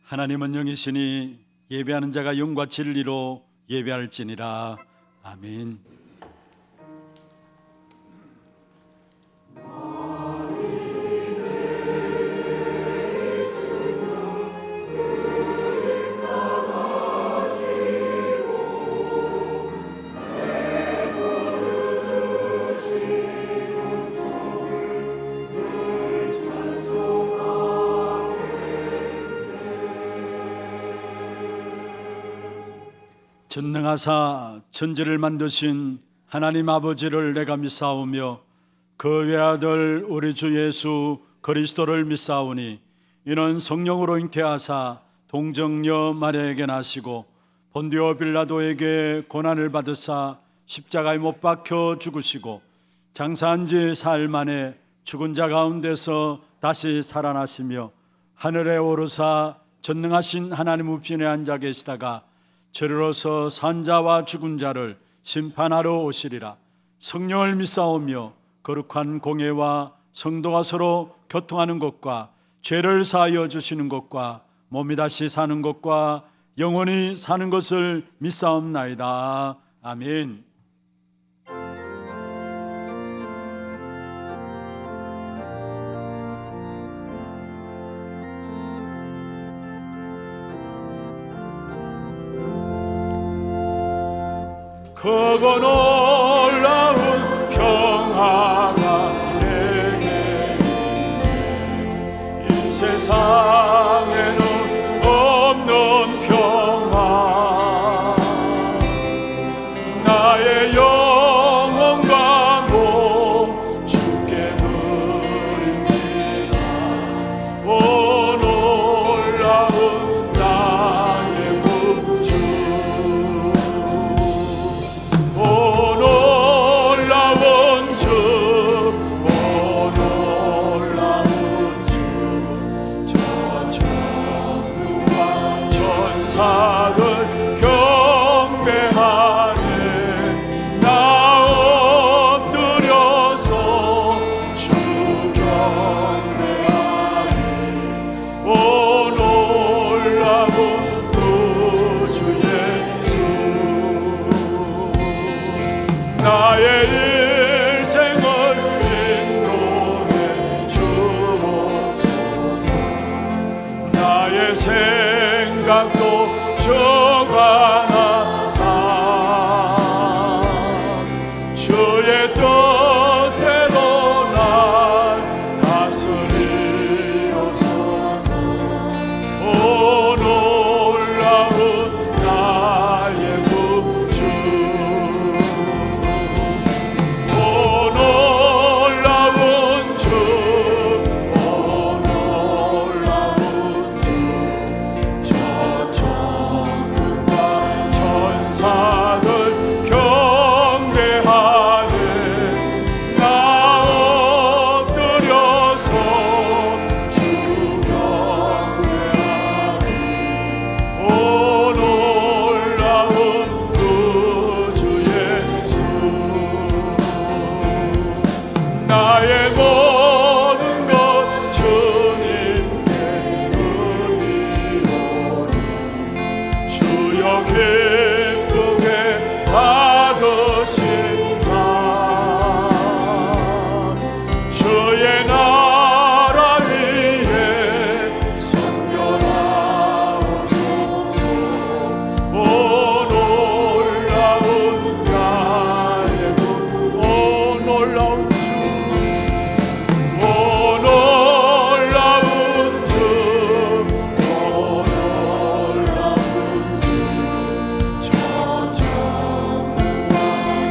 하나님은 영이시니 예배하는 자가 영과 진리로 예배할지니라. 아멘. 전능하사 천지를 만드신 하나님 아버지를 내가 믿사오며 그 외아들 우리 주 예수 그리스도를 믿사오니 이는 성령으로 잉태하사 동정녀 마리아에게 나시고 본디오 빌라도에게 고난을 받으사 십자가에 못 박혀 죽으시고 장사한 지 사흘 만에 죽은 자 가운데서 다시 살아나시며 하늘에 오르사 전능하신 하나님 우편에 앉아 계시다가 저리로서 산자와 죽은 자를 심판하러 오시리라. 성령을 믿사오며 거룩한 공예와 성도가 서로 교통하는 것과 죄를 사하여 주시는 것과 몸이 다시 사는 것과 영원히 사는 것을 믿사옵나이다. 아멘. 크고 놀라운 평화가 내게 있네. 이 세상에는 없는 평화, 나의 영혼과 몸 주께 드립니다. 오 놀라운 나의 구주, 전사들 경배하네. 나 엎드려서 주 경배하네. 오 놀라운 구주 예수, 나의 일생을 인도해 주옵소서. 나의 생각도 주관하사 주의 뜻대로 날 다스리옵소서. 오 놀라운 나의 구주, 오 놀라운 주, 오 놀라운 주, 전사들 경배하네. 나 엎드려서 주 경배하네. 오 놀라운 구주 예수, 나의 모든 것 주님께 드리오니 주여 기쁘게 받으시사 주의 나라 위에 섬겨나옵소서. 오 놀라운 나의 구, 오 놀라운 주, 오 놀라운 주, 오 놀라운 주,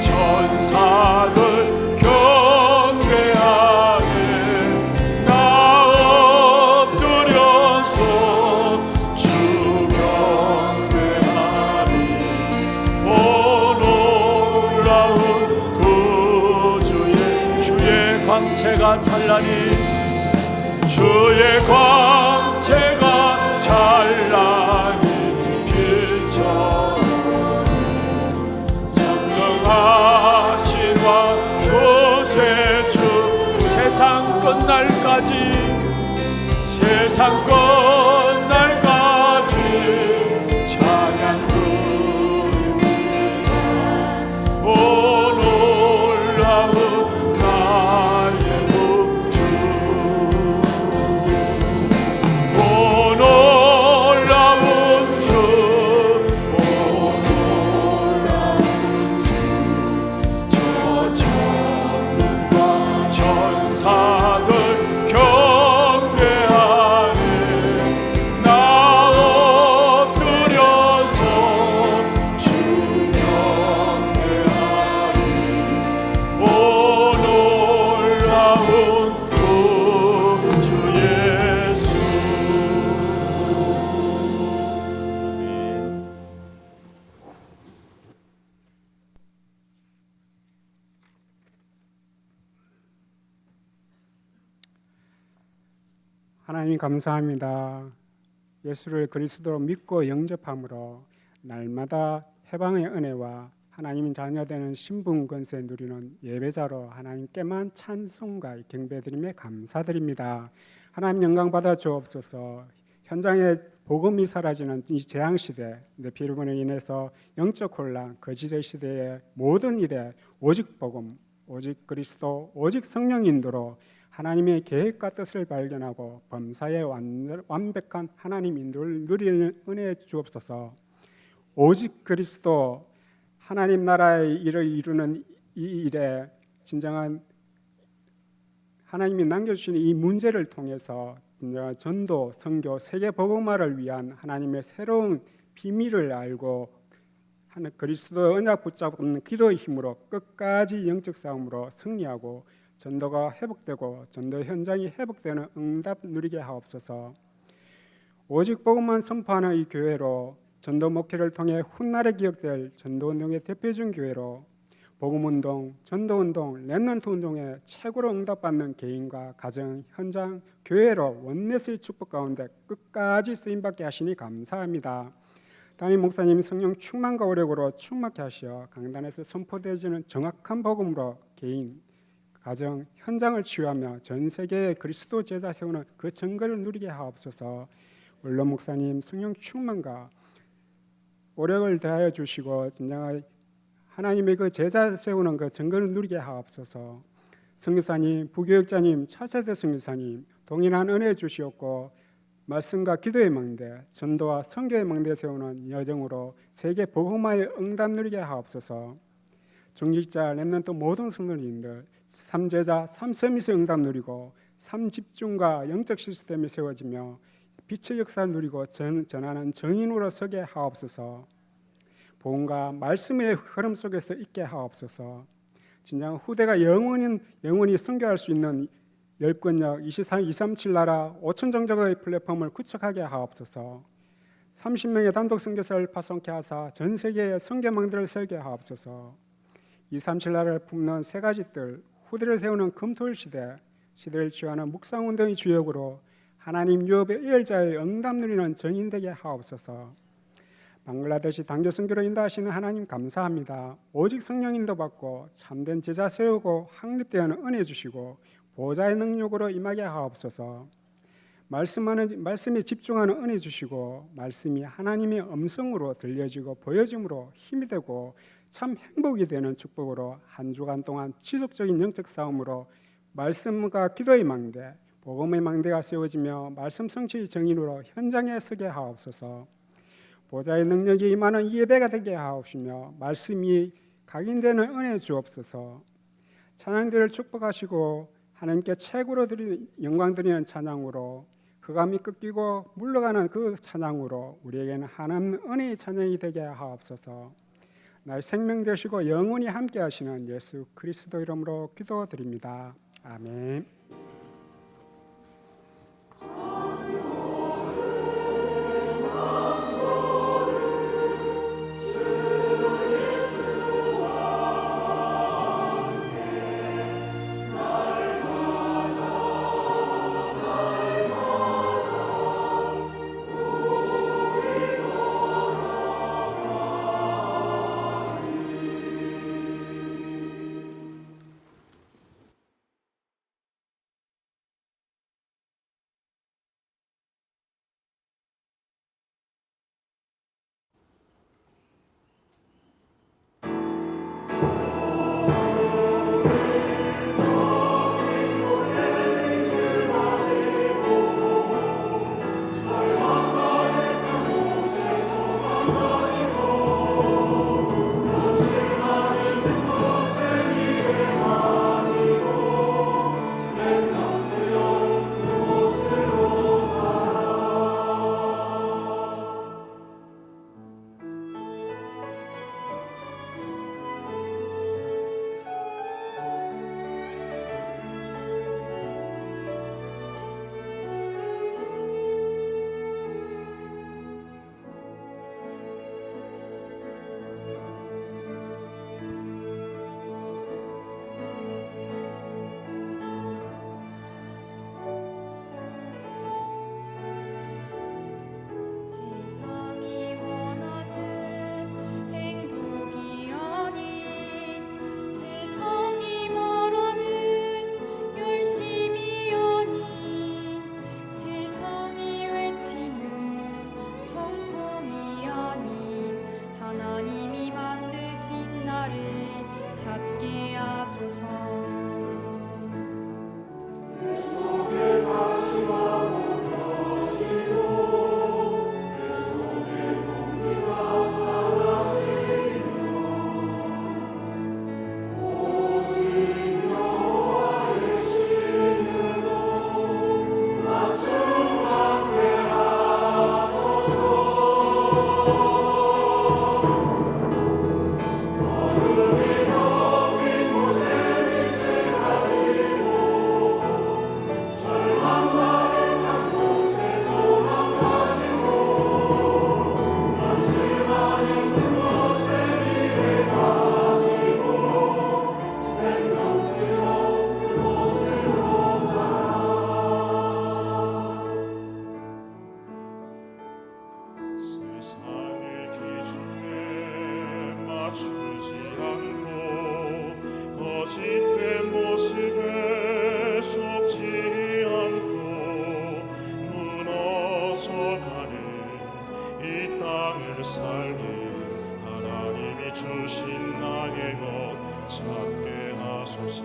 전사들 경배하네. 나 엎드려서 주 경배하니. 오 놀라운 구주의 주의 광채가 찬란히, 주의 광채가 찬란히 비춰오네. 전능하신 왕 구세주, 세상 끝날까지, 세상 끝날까지 하나님 감사합니다. 예수를 그리스도로 믿고 영접함으로 날마다 해방의 은혜와 하나님 자녀되는 신분 권세 누리는 예배자로 하나님께만 찬송과 경배드리며 감사드립니다. 하나님 영광 받아 주옵소서. 현장에 복음이 사라지는 이 재앙 시대, 네피림으로 인해서 영적 혼란, 거짓의 시대의 모든 일에 오직 복음, 오직 그리스도, 오직 성령 인도로 하나님의 계획과 뜻을 발견하고 범사의 완벽한 하나님 인도를 누리는 은혜 주옵소서. 오직 그리스도 하나님 나라의 일을 이루는 이 일에 진정한 하나님이 남겨주시는 이 문제를 통해서 진정한 전도, 선교, 세계 복음화를 위한 하나님의 새로운 비밀을 알고 그리스도의 언약 붙잡는 기도의 힘으로 끝까지 영적 싸움으로 승리하고 전도가 회복되고 전도 현장이 회복되는 응답 누리게 하옵소서. 오직 복음만 선포하는 이 교회로 전도 목회를 통해 훗날에 기억될 전도운동의 대표적 교회로 복음운동, 전도운동, 렘넌트 운동에 최고로 응답받는 개인과 가정, 현장, 교회로 원내스의 축복 가운데 끝까지 쓰임받게 하시니 감사합니다. 담임 목사님 성령 충만과 오력으로 충만케 하시어 강단에서 선포되어지는 정확한 복음으로 개인, 가정, 현장을 치유하며 전 세계에 그리스도 제자 세우는 그 증거를 누리게 하옵소서. 원로 목사님 성령 충만과 오력을 더하여 주시고 진정한 하나님의 그 제자 세우는 그 증거를 누리게 하옵소서. 선교사님, 부교육자님, 차세대 선교사님 동일한 은혜 주시옵고 말씀과 기도의 망대, 전도와 선교의 망대 세우는 여정으로 세계 복음화의 응답 누리게 하옵소서. 중직자, 렘넌트 모든 성도님들 삼제자, 삼서밋의 응답 누리고 삼집중과 영적 시스템이 세워지며 빛의 역사 누리고 전하는 정인으로 서게 하옵소서. 복음과 말씀의 흐름 속에서 있게 하옵소서. 진정 후대가 영원히 선교할 수 있는 열권역 237 나라 5천 정적의 플랫폼을 구축하게 하옵소서. 30명의 단독 선교사를 파송케 하사 전 세계의 선교망들을 설계 하옵소서. 237 나라를 품는 세 가지 뜰, 후대를 세우는 금토일 시대를 치유하는 묵상운동의 주역으로 하나님 유업의 일자의 응답 누리는 정인되게 하옵소서. 방글라데시 단교 선교로 인도하시는 하나님 감사합니다. 오직 성령 인도받고 참된 제자 세우고 확립되어는 은혜 주시고 보좌의 능력으로 임하게 하옵소서. 말씀에 집중하는 은혜 주시고 말씀이 하나님의 음성으로 들려지고 보여짐으로 힘이 되고 참 행복이 되는 축복으로 한 주간 동안 지속적인 영적 싸움으로 말씀과 기도의 망대, 복음의 망대가 세워지며 말씀 성취의 정인으로 현장에 서게 하옵소서. 보좌의 능력이 임하는 이 예배가 되게 하옵시며 말씀이 각인되는 은혜 주옵소서. 찬양들을 축복하시고 하나님께 최고로 드리는 영광 드리는 찬양으로 흑암이 꺾이고 물러가는 그 찬양으로 우리에게는 하나님 은혜의 찬양이 되게 하옵소서. 날 생명 되시고 영원히 함께 하시는 예수 그리스도 이름으로 기도드립니다. 아멘. 나를 살리 하나님이 주신 나의 것 찾게 하소서.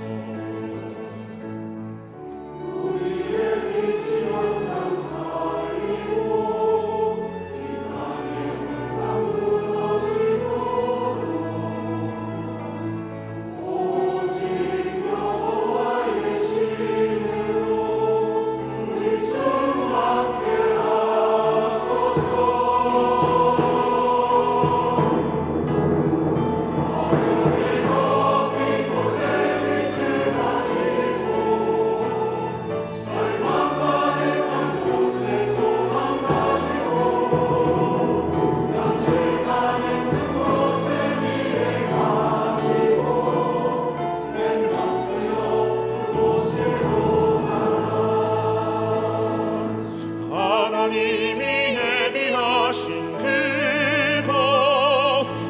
하나님이 예비하신 그곳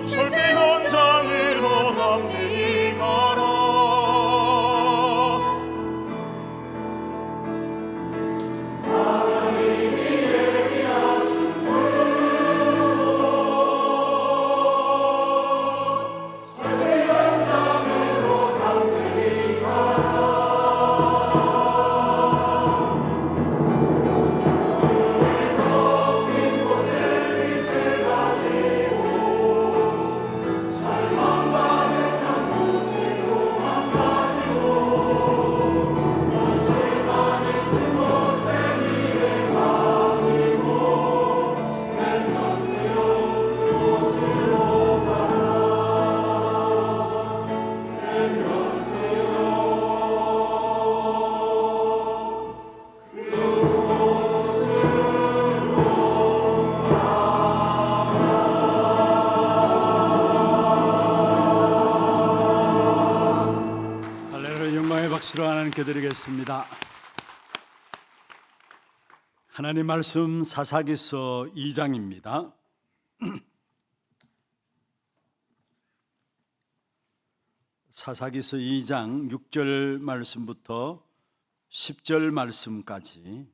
절대 현장으로 담대히 가라. 할렐루야. 영광의 박수로 하나님께 드리겠습니다. 하나님 말씀 사사기서 2장입니다. 사사기서 2장 6절 말씀부터 10절 말씀까지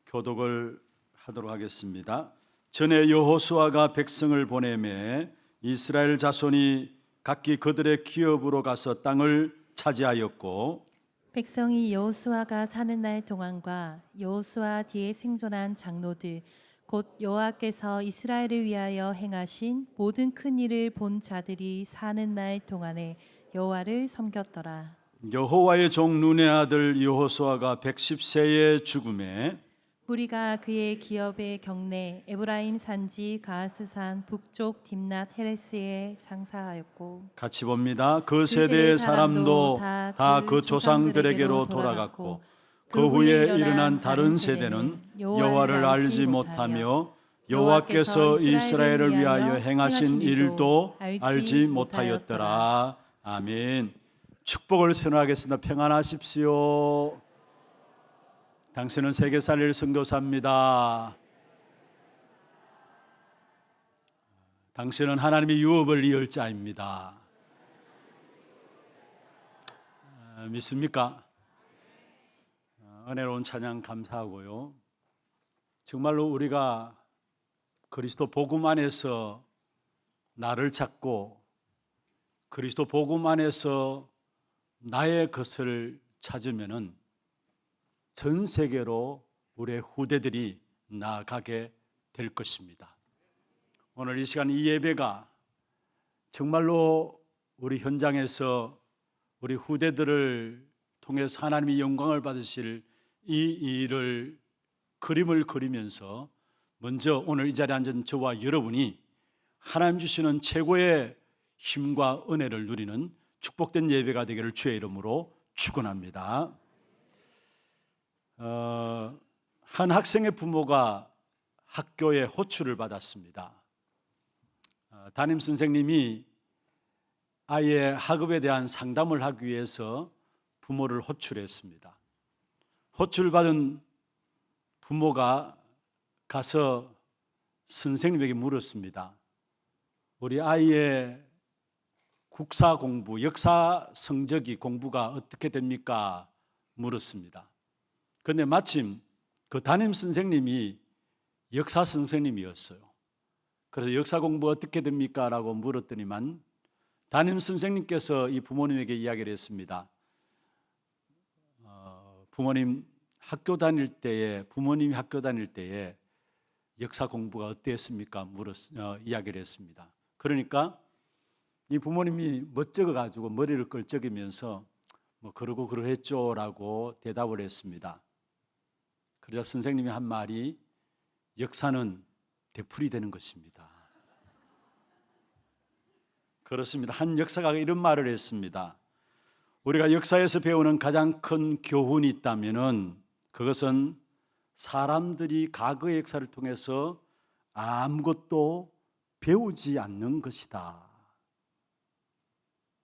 교독을 하도록 하겠습니다. 전에 여호수아가 백성을 보내매 이스라엘 자손이 각기 그들의 기업으로 가서 땅을 차지하였고 백성이 여호수아가 사는 날 동안과 여호수아 뒤에 생존한 장로들 곧 여호와께서 이스라엘을 위하여 행하신 모든 큰 일을 본 자들이 사는 날 동안에 여호와를 섬겼더라. 여호와의 종 눈의 아들 여호수아가 110세에 죽음에 무리가 그의 기업의 경내 에브라임 산지 가하스산 북쪽 딥낫 헤레스에 장사하였고 같이 봅니다. 그 세대의 사람도 다 그 조상들에게로 돌아갔고 그 후에 일어난 다른 세대는 여호와를 알지 못하며 여호와께서 이스라엘을 위하여 행하신 일도 알지 못하였더라. 아멘. 축복을 선언하겠습니다. 평안하십시오. 당신은 세계 살릴 선교사입니다. 당신은 하나님의 유업을 이을 자입니다. 믿습니까? 은혜로운 찬양 감사하고요. 정말로 우리가 그리스도 복음 안에서 나를 찾고 그리스도 복음 안에서 나의 것을 찾으면은 전 세계로 우리의 후대들이 나아가게 될 것입니다. 오늘 이 시간 이 예배가 정말로 우리 현장에서 우리 후대들을 통해서 하나님의 영광을 받으실 이 일을 그림을 그리면서 먼저 오늘 이 자리에 앉은 저와 여러분이 하나님 주시는 최고의 힘과 은혜를 누리는 축복된 예배가 되기를 주의 이름으로 축원합니다. 한 학생의 부모가 학교에 호출을 받았습니다. 담임 선생님이 아이의 학업에 대한 상담을 하기 위해서 부모를 호출했습니다. 호출받은 부모가 가서 선생님에게 물었습니다. 우리 아이의 국사 공부, 역사 성적이 공부가 어떻게 됩니까? 물었습니다. 그런데 마침 그 담임 선생님이 역사 선생님이었어요. 그래서 역사 공부 어떻게 됩니까? 라고 물었더니만 담임 선생님께서 이 부모님에게 이야기를 했습니다. 부모님이 학교 다닐 때에 역사 공부가 어땠습니까? 이야기를 했습니다. 그러니까 이 부모님이 멋쩍어 가지고 머리를 끌적이면서 뭐 그러고 그러했죠 라고 대답을 했습니다. 그러자 선생님이 한 말이 역사는 되풀이되는 것입니다. 그렇습니다. 한 역사가가 이런 말을 했습니다. 우리가 역사에서 배우는 가장 큰 교훈이 있다면은 그것은 사람들이 과거의 역사를 통해서 아무것도 배우지 않는 것이다.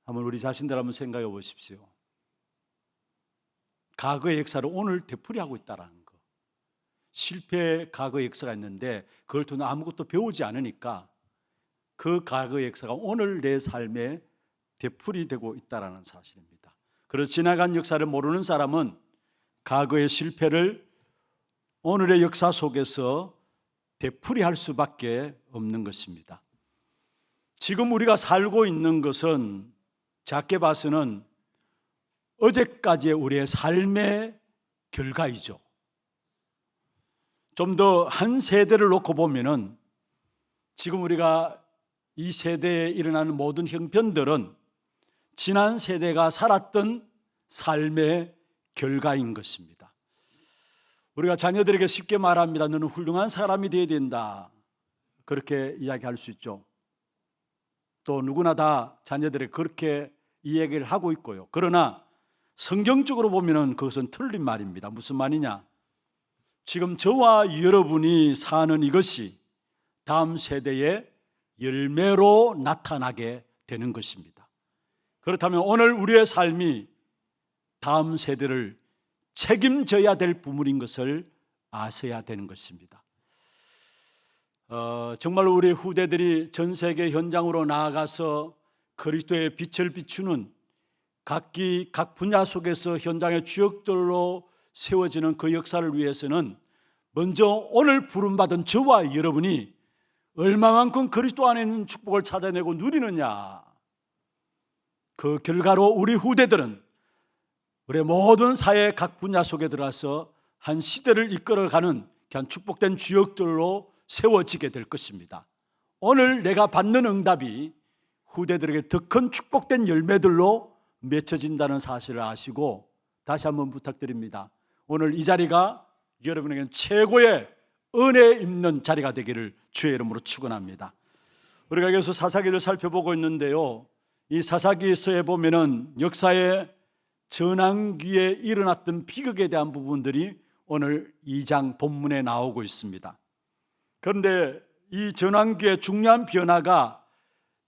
한번 우리 자신들 한번 생각해 보십시오. 과거의 역사를 오늘 되풀이하고 있다는 거. 실패의 과거의 역사가 있는데 그걸 통해 아무것도 배우지 않으니까 그 과거의 역사가 오늘 내 삶에 되풀이되고 있다는 사실입니다. 그래서 지나간 역사를 모르는 사람은 과거의 실패를 오늘의 역사 속에서 되풀이할 수밖에 없는 것입니다. 지금 우리가 살고 있는 것은 작게 봐서는 어제까지의 우리의 삶의 결과이죠. 좀 더 한 세대를 놓고 보면은 지금 우리가 이 세대에 일어나는 모든 형편들은 지난 세대가 살았던 삶의 결과인 것입니다. 우리가 자녀들에게 쉽게 말합니다. 너는 훌륭한 사람이 되어야 된다. 그렇게 이야기할 수 있죠. 또 누구나 다 자녀들에게 그렇게 이 얘기를 하고 있고요. 그러나 성경적으로 보면은 그것은 틀린 말입니다. 무슨 말이냐? 지금 저와 여러분이 사는 이것이 다음 세대의 열매로 나타나게 되는 것입니다. 그렇다면 오늘 우리의 삶이 다음 세대를 책임져야 될 부분인 것을 아셔야 되는 것입니다. 정말로 우리 후대들이 전 세계 현장으로 나아가서 그리스도의 빛을 비추는 각 분야 속에서 현장의 주역들로 세워지는 그 역사를 위해서는 먼저 오늘 부름받은 저와 여러분이 얼마만큼 그리스도 안에 있는 축복을 찾아내고 누리느냐, 그 결과로 우리 후대들은 우리 모든 사회 각 분야 속에 들어가서 한 시대를 이끌어가는 그냥 축복된 주역들로 세워지게 될 것입니다. 오늘 내가 받는 응답이 후대들에게 더 큰 축복된 열매들로 맺혀진다는 사실을 아시고 다시 한번 부탁드립니다. 오늘 이 자리가 여러분에게는 최고의 은혜 있는 자리가 되기를 주의 이름으로 축원합니다. 우리가 여기서 사사기를 살펴보고 있는데요, 이 사사기서에 보면은 역사의 전환기에 일어났던 비극에 대한 부분들이 오늘 2장 본문에 나오고 있습니다. 그런데 이 전환기의 중요한 변화가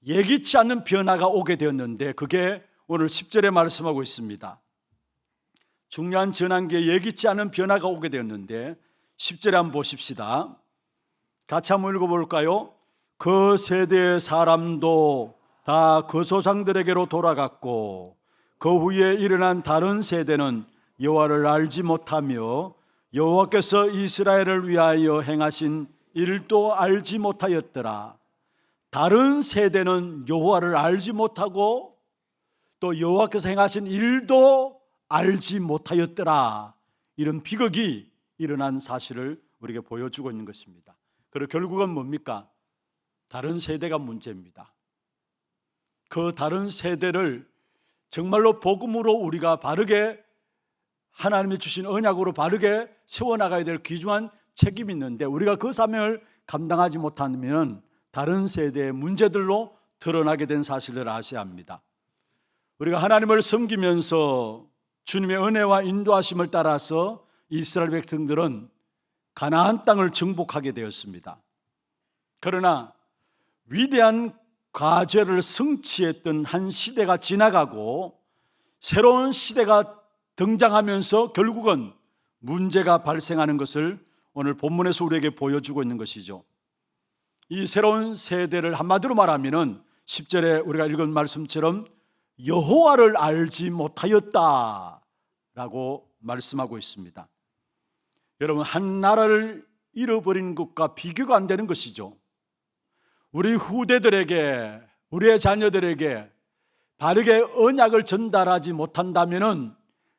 예기치 않는 변화가 오게 되었는데 그게 오늘 10절에 말씀하고 있습니다. 중요한 전환기에 예기치 않은 변화가 오게 되었는데 10절에 한번 보십시다. 같이 한번 읽어볼까요? 그 세대의 사람도 다 그 조상들에게로 돌아갔고 그 후에 일어난 다른 세대는 여호와를 알지 못하며 여호와께서 이스라엘을 위하여 행하신 일도 알지 못하였더라. 다른 세대는 여호와를 알지 못하고 또 여호와께서 행하신 일도 알지 못하였더라. 이런 비극이 일어난 사실을 우리에게 보여주고 있는 것입니다. 그리고 결국은 뭡니까? 다른 세대가 문제입니다. 그 다른 세대를 정말로 복음으로 우리가 바르게 하나님이 주신 언약으로 바르게 세워나가야 될 귀중한 책임이 있는데 우리가 그 사명을 감당하지 못하면 다른 세대의 문제들로 드러나게 된 사실을 아셔야 합니다. 우리가 하나님을 섬기면서 주님의 은혜와 인도하심을 따라서 이스라엘 백성들은 가나안 땅을 정복하게 되었습니다. 그러나 위대한 과제를 성취했던 한 시대가 지나가고 새로운 시대가 등장하면서 결국은 문제가 발생하는 것을 오늘 본문에서 우리에게 보여주고 있는 것이죠. 이 새로운 세대를 한마디로 말하면 10절에 우리가 읽은 말씀처럼 여호와를 알지 못하였다 라고 말씀하고 있습니다. 여러분, 한 나라를 잃어버린 것과 비교가 안 되는 것이죠. 우리 후대들에게, 우리의 자녀들에게 바르게 언약을 전달하지 못한다면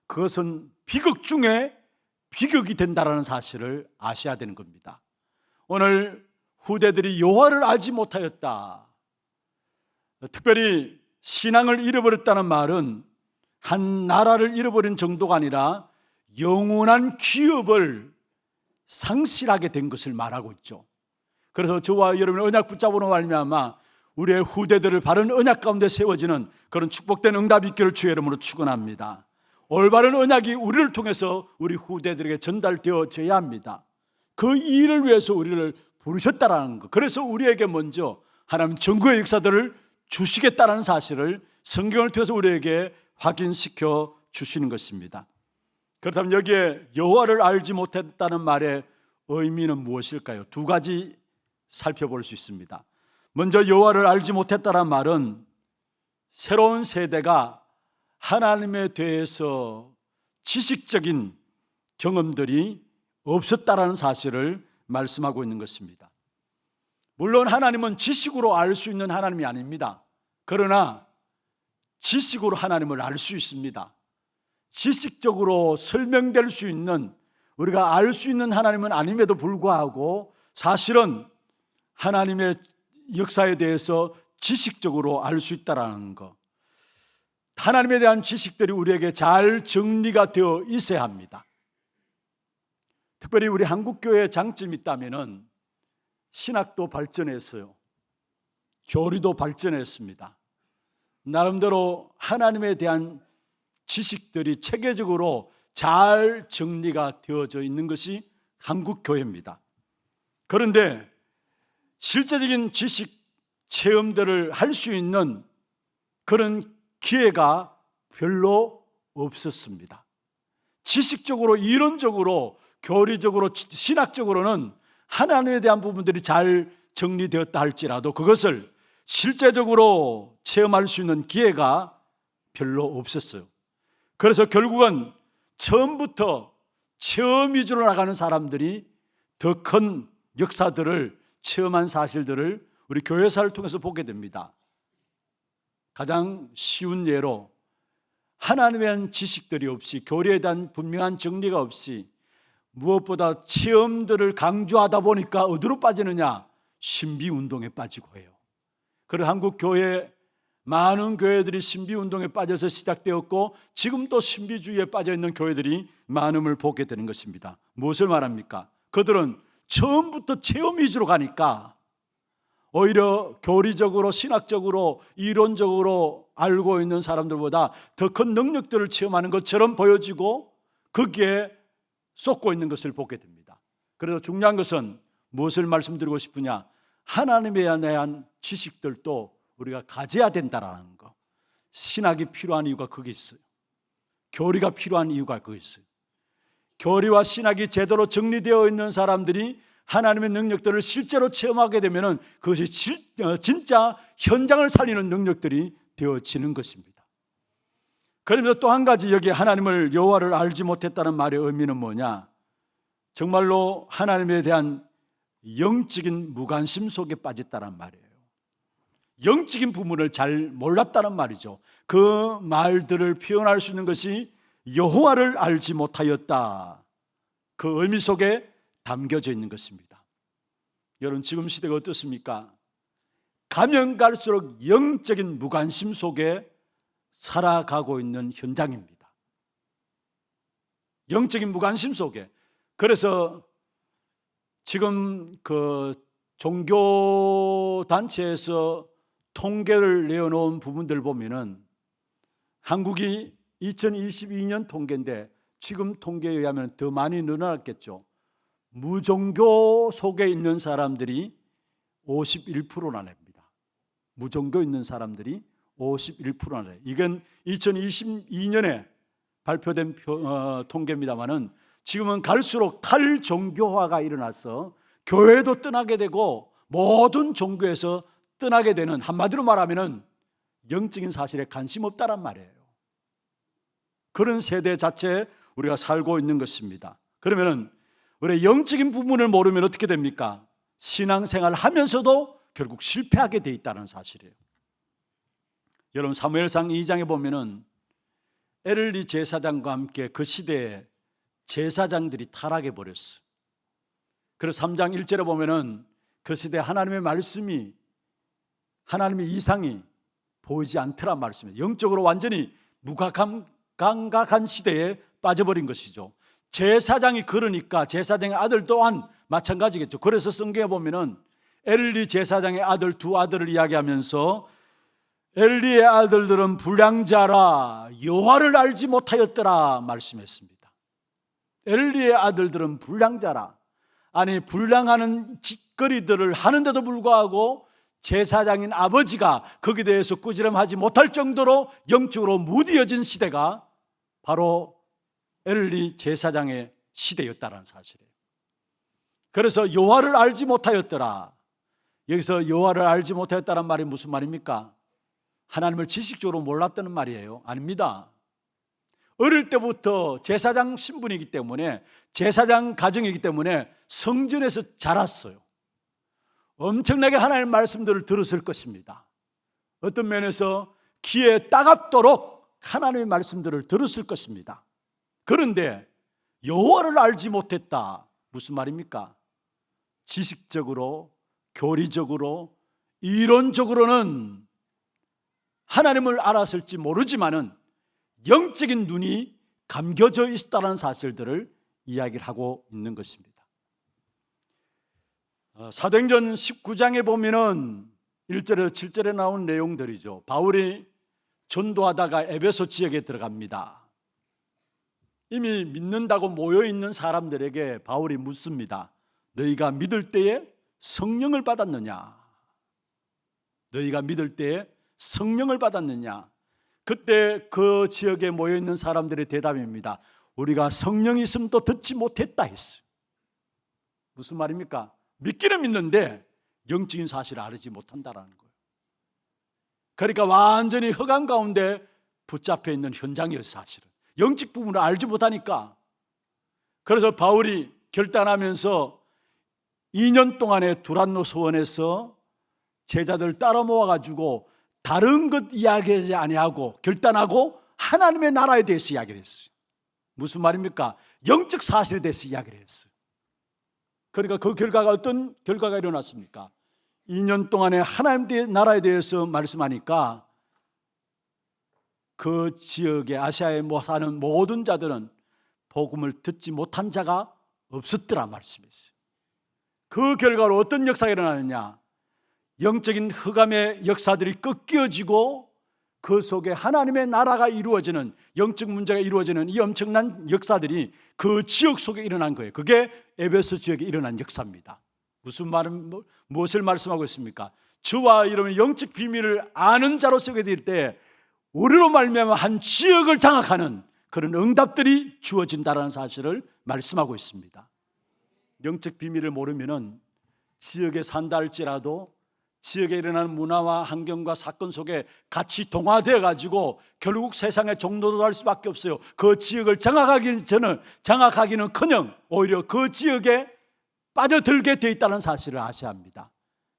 그것은 비극 중에 비극이 된다는 사실을 아셔야 되는 겁니다. 오늘 후대들이 여호와를 알지 못하였다. 특별히 신앙을 잃어버렸다는 말은 한 나라를 잃어버린 정도가 아니라 영원한 기업을 상실하게 된 것을 말하고 있죠. 그래서 저와 여러분의 언약 붙잡으로 말미암아 우리의 후대들을 바른 언약 가운데 세워지는 그런 축복된 응답이 있기를 주의 이름으로 축원합니다. 올바른 언약이 우리를 통해서 우리 후대들에게 전달되어져야 합니다. 그 일을 위해서 우리를 부르셨다라는 것, 그래서 우리에게 먼저 하나님 전구의 역사들을 주시겠다는 사실을 성경을 통해서 우리에게 확인시켜 주시는 것입니다. 그렇다면 여기에 여호와를 알지 못했다는 말의 의미는 무엇일까요? 두 가지 살펴볼 수 있습니다. 먼저 여호와를 알지 못했다는 말은 새로운 세대가 하나님에 대해서 지식적인 경험들이 없었다라는 사실을 말씀하고 있는 것입니다. 물론 하나님은 지식으로 알 수 있는 하나님이 아닙니다. 그러나 지식으로 하나님을 알 수 있습니다. 지식적으로 설명될 수 있는, 우리가 알 수 있는 하나님은 아님에도 불구하고 사실은 하나님의 역사에 대해서 지식적으로 알 수 있다는 것, 하나님에 대한 지식들이 우리에게 잘 정리가 되어 있어야 합니다. 특별히 우리 한국교회에 장점이 있다면 신학도 발전했어요. 교리도 발전했습니다. 나름대로 하나님에 대한 지식들이 체계적으로 잘 정리가 되어져 있는 것이 한국교회입니다. 그런데 실제적인 지식 체험들을 할 수 있는 그런 기회가 별로 없었습니다. 지식적으로, 이론적으로, 교리적으로, 신학적으로는 하나님에 대한 부분들이 잘 정리되었다 할지라도 그것을 실제적으로 체험할 수 있는 기회가 별로 없었어요. 그래서 결국은 처음부터 체험 위주로 나가는 사람들이 더 큰 역사들을 체험한 사실들을 우리 교회사를 통해서 보게 됩니다. 가장 쉬운 예로 하나님에 대한 지식들이 없이, 교리에 대한 분명한 정리가 없이 무엇보다 체험들을 강조하다 보니까 어디로 빠지느냐? 신비운동에 빠지고 해요. 그리고 한국 교회, 많은 교회들이 신비운동에 빠져서 시작되었고 지금 또 신비주의에 빠져있는 교회들이 많음을 보게 되는 것입니다. 무엇을 말합니까? 그들은 처음부터 체험 위주로 가니까 오히려 교리적으로, 신학적으로, 이론적으로 알고 있는 사람들보다 더 큰 능력들을 체험하는 것처럼 보여지고 거기에 쏟고 있는 것을 보게 됩니다. 그래서 중요한 것은 무엇을 말씀드리고 싶으냐? 하나님에 대한 지식들도 우리가 가져야 된다라는 거. 신학이 필요한 이유가 거기 있어요. 교리가 필요한 이유가 거기 있어요. 교리와 신학이 제대로 정리되어 있는 사람들이 하나님의 능력들을 실제로 체험하게 되면 그것이 진짜 현장을 살리는 능력들이 되어지는 것입니다. 그러면서 또 한 가지, 여기 하나님을, 여호와를 알지 못했다는 말의 의미는 뭐냐? 정말로 하나님에 대한 영적인 무관심 속에 빠졌다는 말이에요. 영적인 부분을 잘 몰랐다는 말이죠. 그 말들을 표현할 수 있는 것이 여호와를 알지 못하였다, 그 의미 속에 담겨져 있는 것입니다. 여러분, 지금 시대가 어떻습니까? 가면 갈수록 영적인 무관심 속에 살아가고 있는 현장입니다. 영적인 무관심 속에. 그래서 지금 그 종교단체에서 통계를 내어놓은 부분들 보면은 한국이 2022년 통계인데 지금 통계에 의하면 더 많이 늘어났겠죠. 무종교 속에 있는 사람들이 51%나 냅니다. 무종교 있는 사람들이 51%나 내요. 이건 2022년에 발표된 통계입니다만은 지금은 갈수록 탈종교화가 일어나서 교회도 떠나게 되고 모든 종교에서 떠나게 되는, 한마디로 말하면은 영적인 사실에 관심 없다란 말이에요. 그런 세대 자체에 우리가 살고 있는 것입니다. 그러면은 우리 영적인 부분을 모르면 어떻게 됩니까? 신앙생활을 하면서도 결국 실패하게 돼 있다는 사실이에요. 여러분 사무엘상 2장에 보면은 엘리 제사장과 함께 그 시대에 제사장들이 타락해 버렸어. 그래서 3장 1절에 보면은 그 시대에 하나님의 말씀이, 하나님의 이상이 보이지 않더란 말씀이에요. 영적으로 완전히 무감각한 시대에 빠져버린 것이죠. 제사장이 그러니까 제사장의 아들 또한 마찬가지겠죠. 그래서 성경에 보면은 엘리 제사장의 아들 두 아들을 이야기하면서 엘리의 아들들은 불량자라 여호와를 알지 못하였더라 말씀했습니다. 엘리의 아들들은 불량자라, 아니 불량하는 짓거리들을 하는데도 불구하고 제사장인 아버지가 거기에 대해서 꾸지람하지 못할 정도로 영적으로 무디어진 시대가 바로 엘리 제사장의 시대였다는 사실이에요. 그래서 여호와를 알지 못하였더라. 여기서 여호와를 알지 못하였다는 말이 무슨 말입니까? 하나님을 지식적으로 몰랐다는 말이에요? 아닙니다. 어릴 때부터 제사장 신분이기 때문에, 제사장 가정이기 때문에 성전에서 자랐어요. 엄청나게 하나님의 말씀들을 들었을 것입니다. 어떤 면에서 귀에 따갑도록 하나님의 말씀들을 들었을 것입니다. 그런데 여호와를 알지 못했다. 무슨 말입니까? 지식적으로, 교리적으로, 이론적으로는 하나님을 알았을지 모르지만은 영적인 눈이 감겨져 있다는 사실들을 이야기를 하고 있는 것입니다. 사도행전 19장에 보면은 1절에서 7절에 나온 내용들이죠. 바울이 전도하다가 에베소 지역에 들어갑니다. 이미 믿는다고 모여있는 사람들에게 바울이 묻습니다. 너희가 믿을 때에 성령을 받았느냐? 너희가 믿을 때에 성령을 받았느냐? 그때 그 지역에 모여있는 사람들의 대답입니다. 우리가 성령이 있음도 듣지 못했다 했어요. 무슨 말입니까? 믿기는 믿는데 영적인 사실을 알지 못한다라는 거예요. 그러니까 완전히 흑암 가운데 붙잡혀 있는 현장이었어요. 사실은 영적 부분을 알지 못하니까. 그래서 바울이 결단하면서 2년 동안의 두란노 소원에서 제자들 따라 모아가지고 다른 것 이야기하지 아니하고 결단하고 하나님의 나라에 대해서 이야기를 했어요. 무슨 말입니까? 영적 사실에 대해서 이야기를 했어요. 그러니까 그 결과가 어떤 결과가 일어났습니까? 2년 동안에 하나님의 나라에 대해서 말씀하니까 그 지역에 아시아에 사는 모든 자들은 복음을 듣지 못한 자가 없었더라 말씀했어요. 그 결과로 어떤 역사가 일어나느냐? 영적인 흑암의 역사들이 꺾여지고 그 속에 하나님의 나라가 이루어지는, 영적 문제가 이루어지는 이 엄청난 역사들이 그 지역 속에 일어난 거예요. 그게 에베소 지역에 일어난 역사입니다. 무엇을 말씀하고 있습니까? 주와 이름의 영적 비밀을 아는 자로 쓰게 될 때 우리로 말미암아 한 지역을 장악하는 그런 응답들이 주어진다는 사실을 말씀하고 있습니다. 영적 비밀을 모르면은 지역에 산다 할지라도 지역에 일어나는 문화와 환경과 사건 속에 같이 동화되어 가지고 결국 세상의 종로도 할 수밖에 없어요. 그 지역을 장악하기는커녕 오히려 그 지역에 빠져들게 돼 있다는 사실을 아셔야 합니다.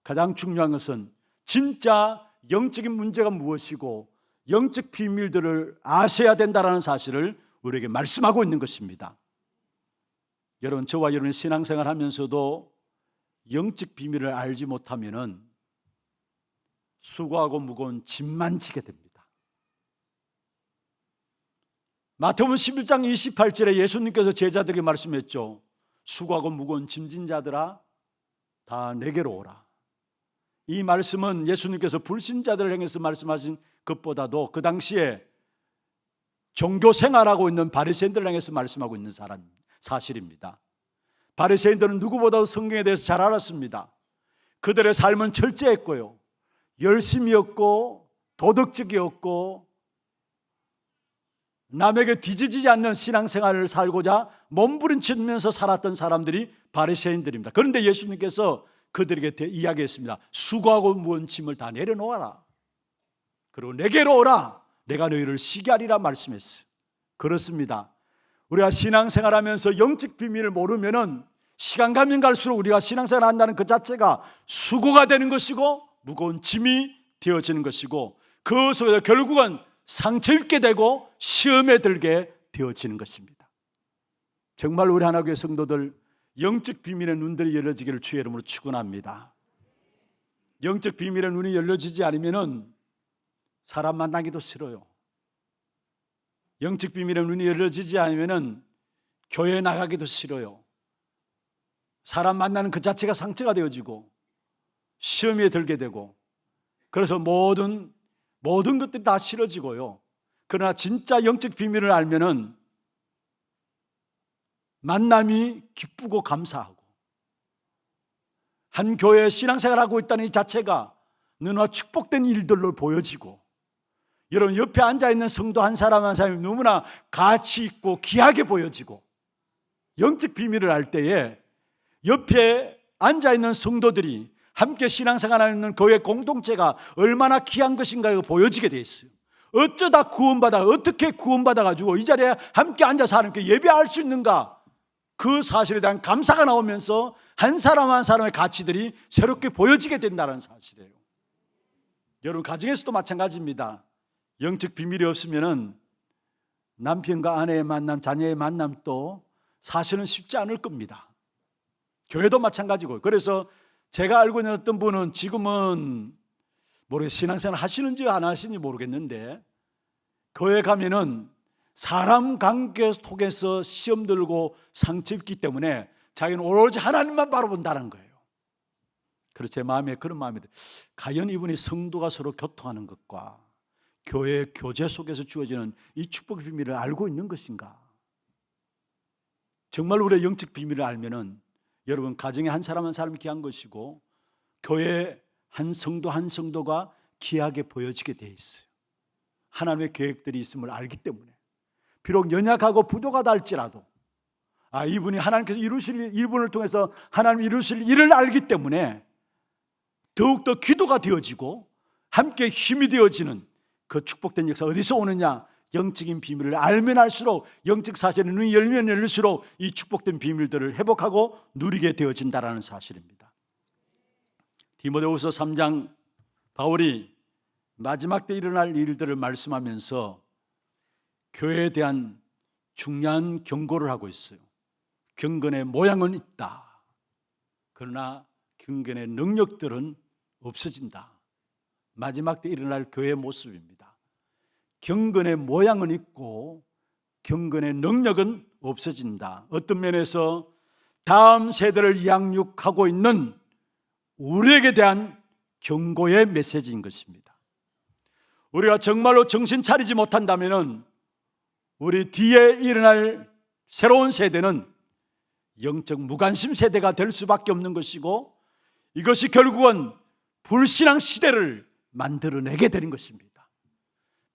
가장 중요한 것은 진짜 영적인 문제가 무엇이고 영적 비밀들을 아셔야 된다는 사실을 우리에게 말씀하고 있는 것입니다. 여러분, 저와 여러분의 신앙생활 하면서도 영적 비밀을 알지 못하면은 수고하고 무거운 짐만 지게 됩니다. 마태복음 11장 28절에 예수님께서 제자들에게 말씀했죠. 수고하고 무거운 짐진 자들아 다 내게로 오라. 이 말씀은 예수님께서 불신자들을 향해서 말씀하신 것보다도 그 당시에 종교 생활하고 있는 바리새인들을 향해서 말씀하고 있는 사실입니다. 바리새인들은 누구보다도 성경에 대해서 잘 알았습니다. 그들의 삶은 철저했고요, 열심이었고 도덕적이었고 남에게 뒤지지 않는 신앙생활을 살고자 몸부림치면서 살았던 사람들이 바리새인들입니다. 그런데 예수님께서 그들에게 이야기했습니다. 수고하고 무거운 짐을 다 내려놓아라. 그리고 내게로 오라. 내가 너희를 쉬게 하리라 말씀했어요. 그렇습니다. 우리가 신앙생활하면서 영적 비밀을 모르면은 시간 가면 갈수록 우리가 신앙생활 한다는 그 자체가 수고가 되는 것이고 무거운 짐이 되어지는 것이고 그 속에서 결국은 상처 입게 되고 시험에 들게 되어지는 것입니다. 정말 우리 하나교회 성도들 영적 비밀의 눈들이 열려지기를 주의 이름으로 축원합니다. 영적 비밀의 눈이 열려지지 않으면 사람 만나기도 싫어요. 영적 비밀의 눈이 열려지지 않으면 교회에 나가기도 싫어요. 사람 만나는 그 자체가 상처가 되어지고 시험에 들게 되고 그래서 모든 것들이 다 싫어지고요. 그러나 진짜 영적 비밀을 알면은 만남이 기쁘고 감사하고 한 교회에 신앙생활하고 있다는 이 자체가 너무나 축복된 일들로 보여지고 여러분 옆에 앉아있는 성도 한 사람 한 사람이 너무나 가치 있고 귀하게 보여지고 영적 비밀을 알 때에 옆에 앉아있는 성도들이 함께 신앙생활하는 교회 공동체가 얼마나 귀한 것인가 보여지게 돼 있어요. 어쩌다 구원받아 어떻게 구원받아가지고 이 자리에 함께 앉아서 하나님께 예배할 수 있는가 그 사실에 대한 감사가 나오면서 한 사람 한 사람의 가치들이 새롭게 보여지게 된다는 사실이에요. 여러분 가정에서도 마찬가지입니다. 영적 비밀이 없으면 남편과 아내의 만남, 자녀의 만남도 사실은 쉽지 않을 겁니다. 교회도 마찬가지고 그래서 제가 알고 있는 어떤 분은 지금은 신앙생활 하시는지 안 하시는지 모르겠는데 교회 가면은 사람 관계 속에서 시험 들고 상처 입기 때문에 자기는 오로지 하나님만 바라본다는 거예요. 그래서 제 마음에 그런 마음이 들어요. 과연 이분이 성도가 서로 교통하는 것과 교회 교제 속에서 주어지는 이 축복의 비밀을 알고 있는 것인가? 정말 우리의 영적 비밀을 알면은 여러분 가정에 한 사람 한 사람이 귀한 것이고 교회 한 성도가 귀하게 보여지게 돼 있어요. 하나님의 계획들이 있음을 알기 때문에 비록 연약하고 부족하다 할지라도 이분이 하나님께서 이루실 이분을 통해서 하나님 이루실 일을 알기 때문에 더욱더 기도가 되어지고 함께 힘이 되어지는 그 축복된 역사 어디서 오느냐? 영적인 비밀을 알면 알수록 영적 사실의 눈이 열면 열릴수록 이 축복된 비밀들을 회복하고 누리게 되어진다는 사실입니다. 디모데후서 3장 바울이 마지막 때 일어날 일들을 말씀하면서 교회에 대한 중요한 경고를 하고 있어요. 경건의 모양은 있다. 그러나 경건의 능력들은 없어진다. 마지막 때 일어날 교회의 모습입니다. 경건의 모양은 있고 경건의 능력은 없어진다. 어떤 면에서 다음 세대를 양육하고 있는 우리에게 대한 경고의 메시지인 것입니다. 우리가 정말로 정신 차리지 못한다면 우리 뒤에 일어날 새로운 세대는 영적 무관심 세대가 될 수밖에 없는 것이고 이것이 결국은 불신앙 시대를 만들어내게 되는 것입니다.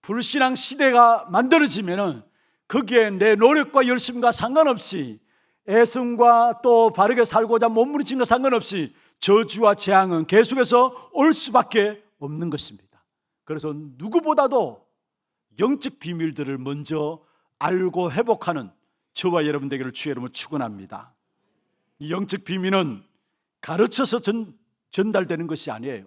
불신앙 시대가 만들어지면 거기에 내 노력과 열심과 상관없이 애씀과 또 바르게 살고자 몸부림친과 상관없이 저주와 재앙은 계속해서 올 수밖에 없는 것입니다. 그래서 누구보다도 영적 비밀들을 먼저 알고 회복하는 저와 여러분 되기를 주의 이름으로 축원합니다. 이 영적 비밀은 가르쳐서 전달되는 것이 아니에요.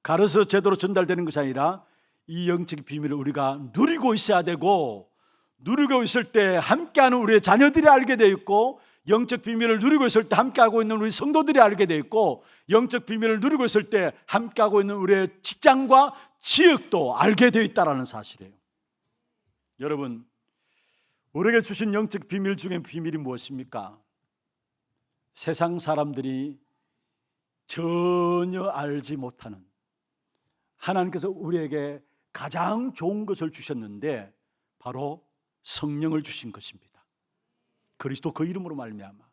가르쳐서 제대로 전달되는 것이 아니라 이 영적 비밀을 우리가 누리고 있어야 되고 누리고 있을 때 함께하는 우리의 자녀들이 알게 되어 있고 영적 비밀을 누리고 있을 때 함께하고 있는 우리 성도들이 알게 되어 있고 영적 비밀을 누리고 있을 때 함께하고 있는 우리의 직장과 지역도 알게 되어 있다는 사실이에요. 여러분 우리에게 주신 영적 비밀 중에 비밀이 무엇입니까? 세상 사람들이 전혀 알지 못하는 하나님께서 우리에게 가장 좋은 것을 주셨는데 바로 성령을 주신 것입니다. 그리스도 그 이름으로 말미암아.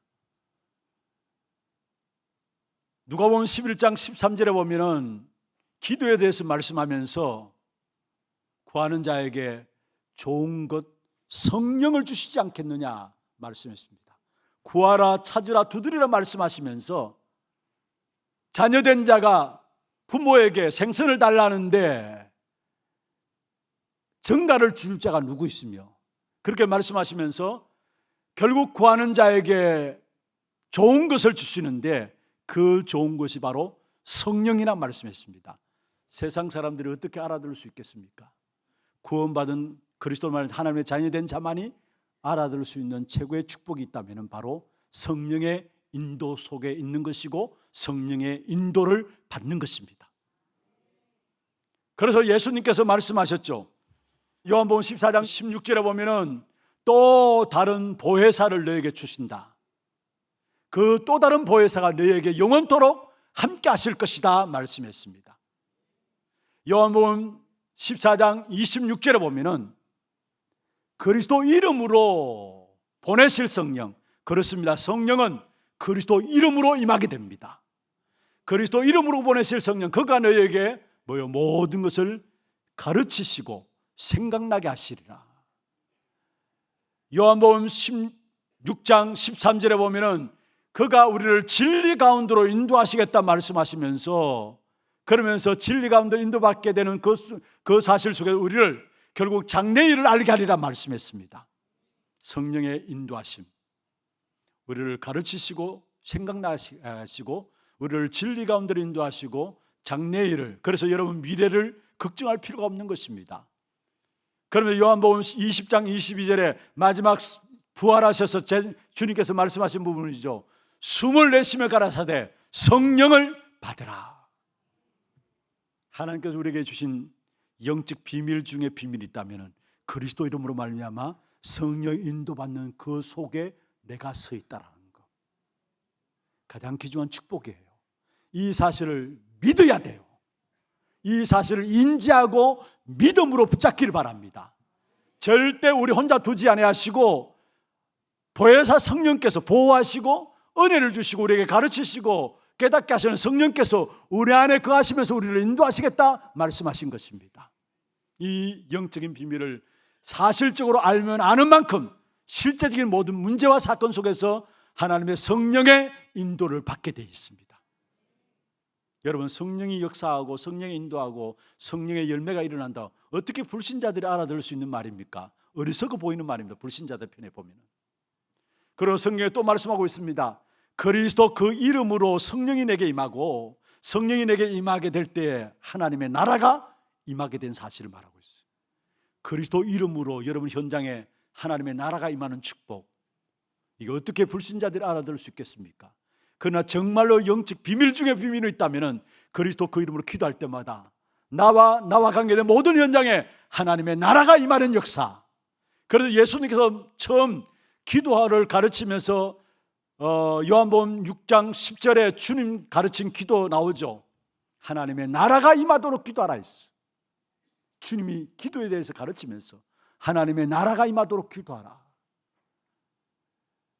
누가복음 11장 13절에 보면은 기도에 대해서 말씀하면서 구하는 자에게 좋은 것 성령을 주시지 않겠느냐 말씀했습니다. 구하라 찾으라 두드리라 말씀하시면서 자녀된 자가 부모에게 생선을 달라는데 정가를 줄 자가 누구 있으며 그렇게 말씀하시면서 결국 구하는 자에게 좋은 것을 주시는데 그 좋은 것이 바로 성령이란 말씀했습니다. 세상 사람들이 어떻게 알아들을 수 있겠습니까? 구원받은 그리스도 말 하나님의 자녀된 자만이 알아들을 수 있는 최고의 축복이 있다면 바로 성령의 인도 속에 있는 것이고 성령의 인도를 받는 것입니다. 그래서 예수님께서 말씀하셨죠. 요한복음 14장 16절에 보면은 또 다른 보혜사를 너에게 주신다. 그 또 다른 보혜사가 너에게 영원토록 함께 하실 것이다 말씀했습니다. 요한복음 14장 26절에 보면은 그리스도 이름으로 보내실 성령, 그렇습니다. 성령은 그리스도 이름으로 임하게 됩니다. 그리스도 이름으로 보내실 성령, 그가 너에게 모든 것을 가르치시고 생각나게 하시리라. 요한복음 16장 13절에 보면은 그가 우리를 진리 가운데로 인도하시겠다 말씀하시면서, 그러면서 진리 가운데로 인도받게 되는 그 사실 속에 우리를 결국 장래일을 알게 하리라 말씀했습니다. 성령의 인도하심, 우리를 가르치시고 생각나게 하시고 우리를 진리 가운데로 인도하시고 장래일을, 그래서 여러분 미래를 걱정할 필요가 없는 것입니다. 그러면 요한복음 20장 22절에 마지막 부활하셔서 주님께서 말씀하신 부분이죠. 숨을 내쉬며 가라사대 성령을 받으라. 하나님께서 우리에게 주신 영적 비밀 중에 비밀이 있다면 그리스도 이름으로 말미암아 성령 인도받는 그 속에 내가 서 있다라는 것, 가장 귀중한 축복이에요. 이 사실을 믿어야 돼요. 이 사실을 인지하고 믿음으로 붙잡기를 바랍니다. 절대 우리 혼자 두지 아니하시고 보혜사 성령께서 보호하시고 은혜를 주시고 우리에게 가르치시고 깨닫게 하시는 성령께서 우리 안에 거하시면서 우리를 인도하시겠다 말씀하신 것입니다. 이 영적인 비밀을 사실적으로 알면 아는 만큼 실제적인 모든 문제와 사건 속에서 하나님의 성령의 인도를 받게 되어 있습니다. 여러분, 성령이 역사하고 성령이 인도하고 성령의 열매가 일어난다. 어떻게 불신자들이 알아들을 수 있는 말입니까? 어리석어 보이는 말입니다. 불신자들 편에 보면. 그리고 성령에 또 말씀하고 있습니다. 그리스도 그 이름으로 성령이 내게 임하고 성령이 내게 임하게 될 때에 하나님의 나라가 임하게 된 사실을 말하고 있어요. 그리스도 이름으로 여러분 현장에 하나님의 나라가 임하는 축복, 이거 어떻게 불신자들이 알아들을 수 있겠습니까? 그러나 정말로 영적 비밀 중에 비밀이 있다면 그리스도 그 이름으로 기도할 때마다 나와 관계된 모든 현장에 하나님의 나라가 임하는 역사. 그래서 예수님께서 처음 기도를 가르치면서 요한복음 6장 10절에 주님 가르친 기도 나오죠. 하나님의 나라가 임하도록 기도하라 했어. 주님이 기도에 대해서 가르치면서 하나님의 나라가 임하도록 기도하라.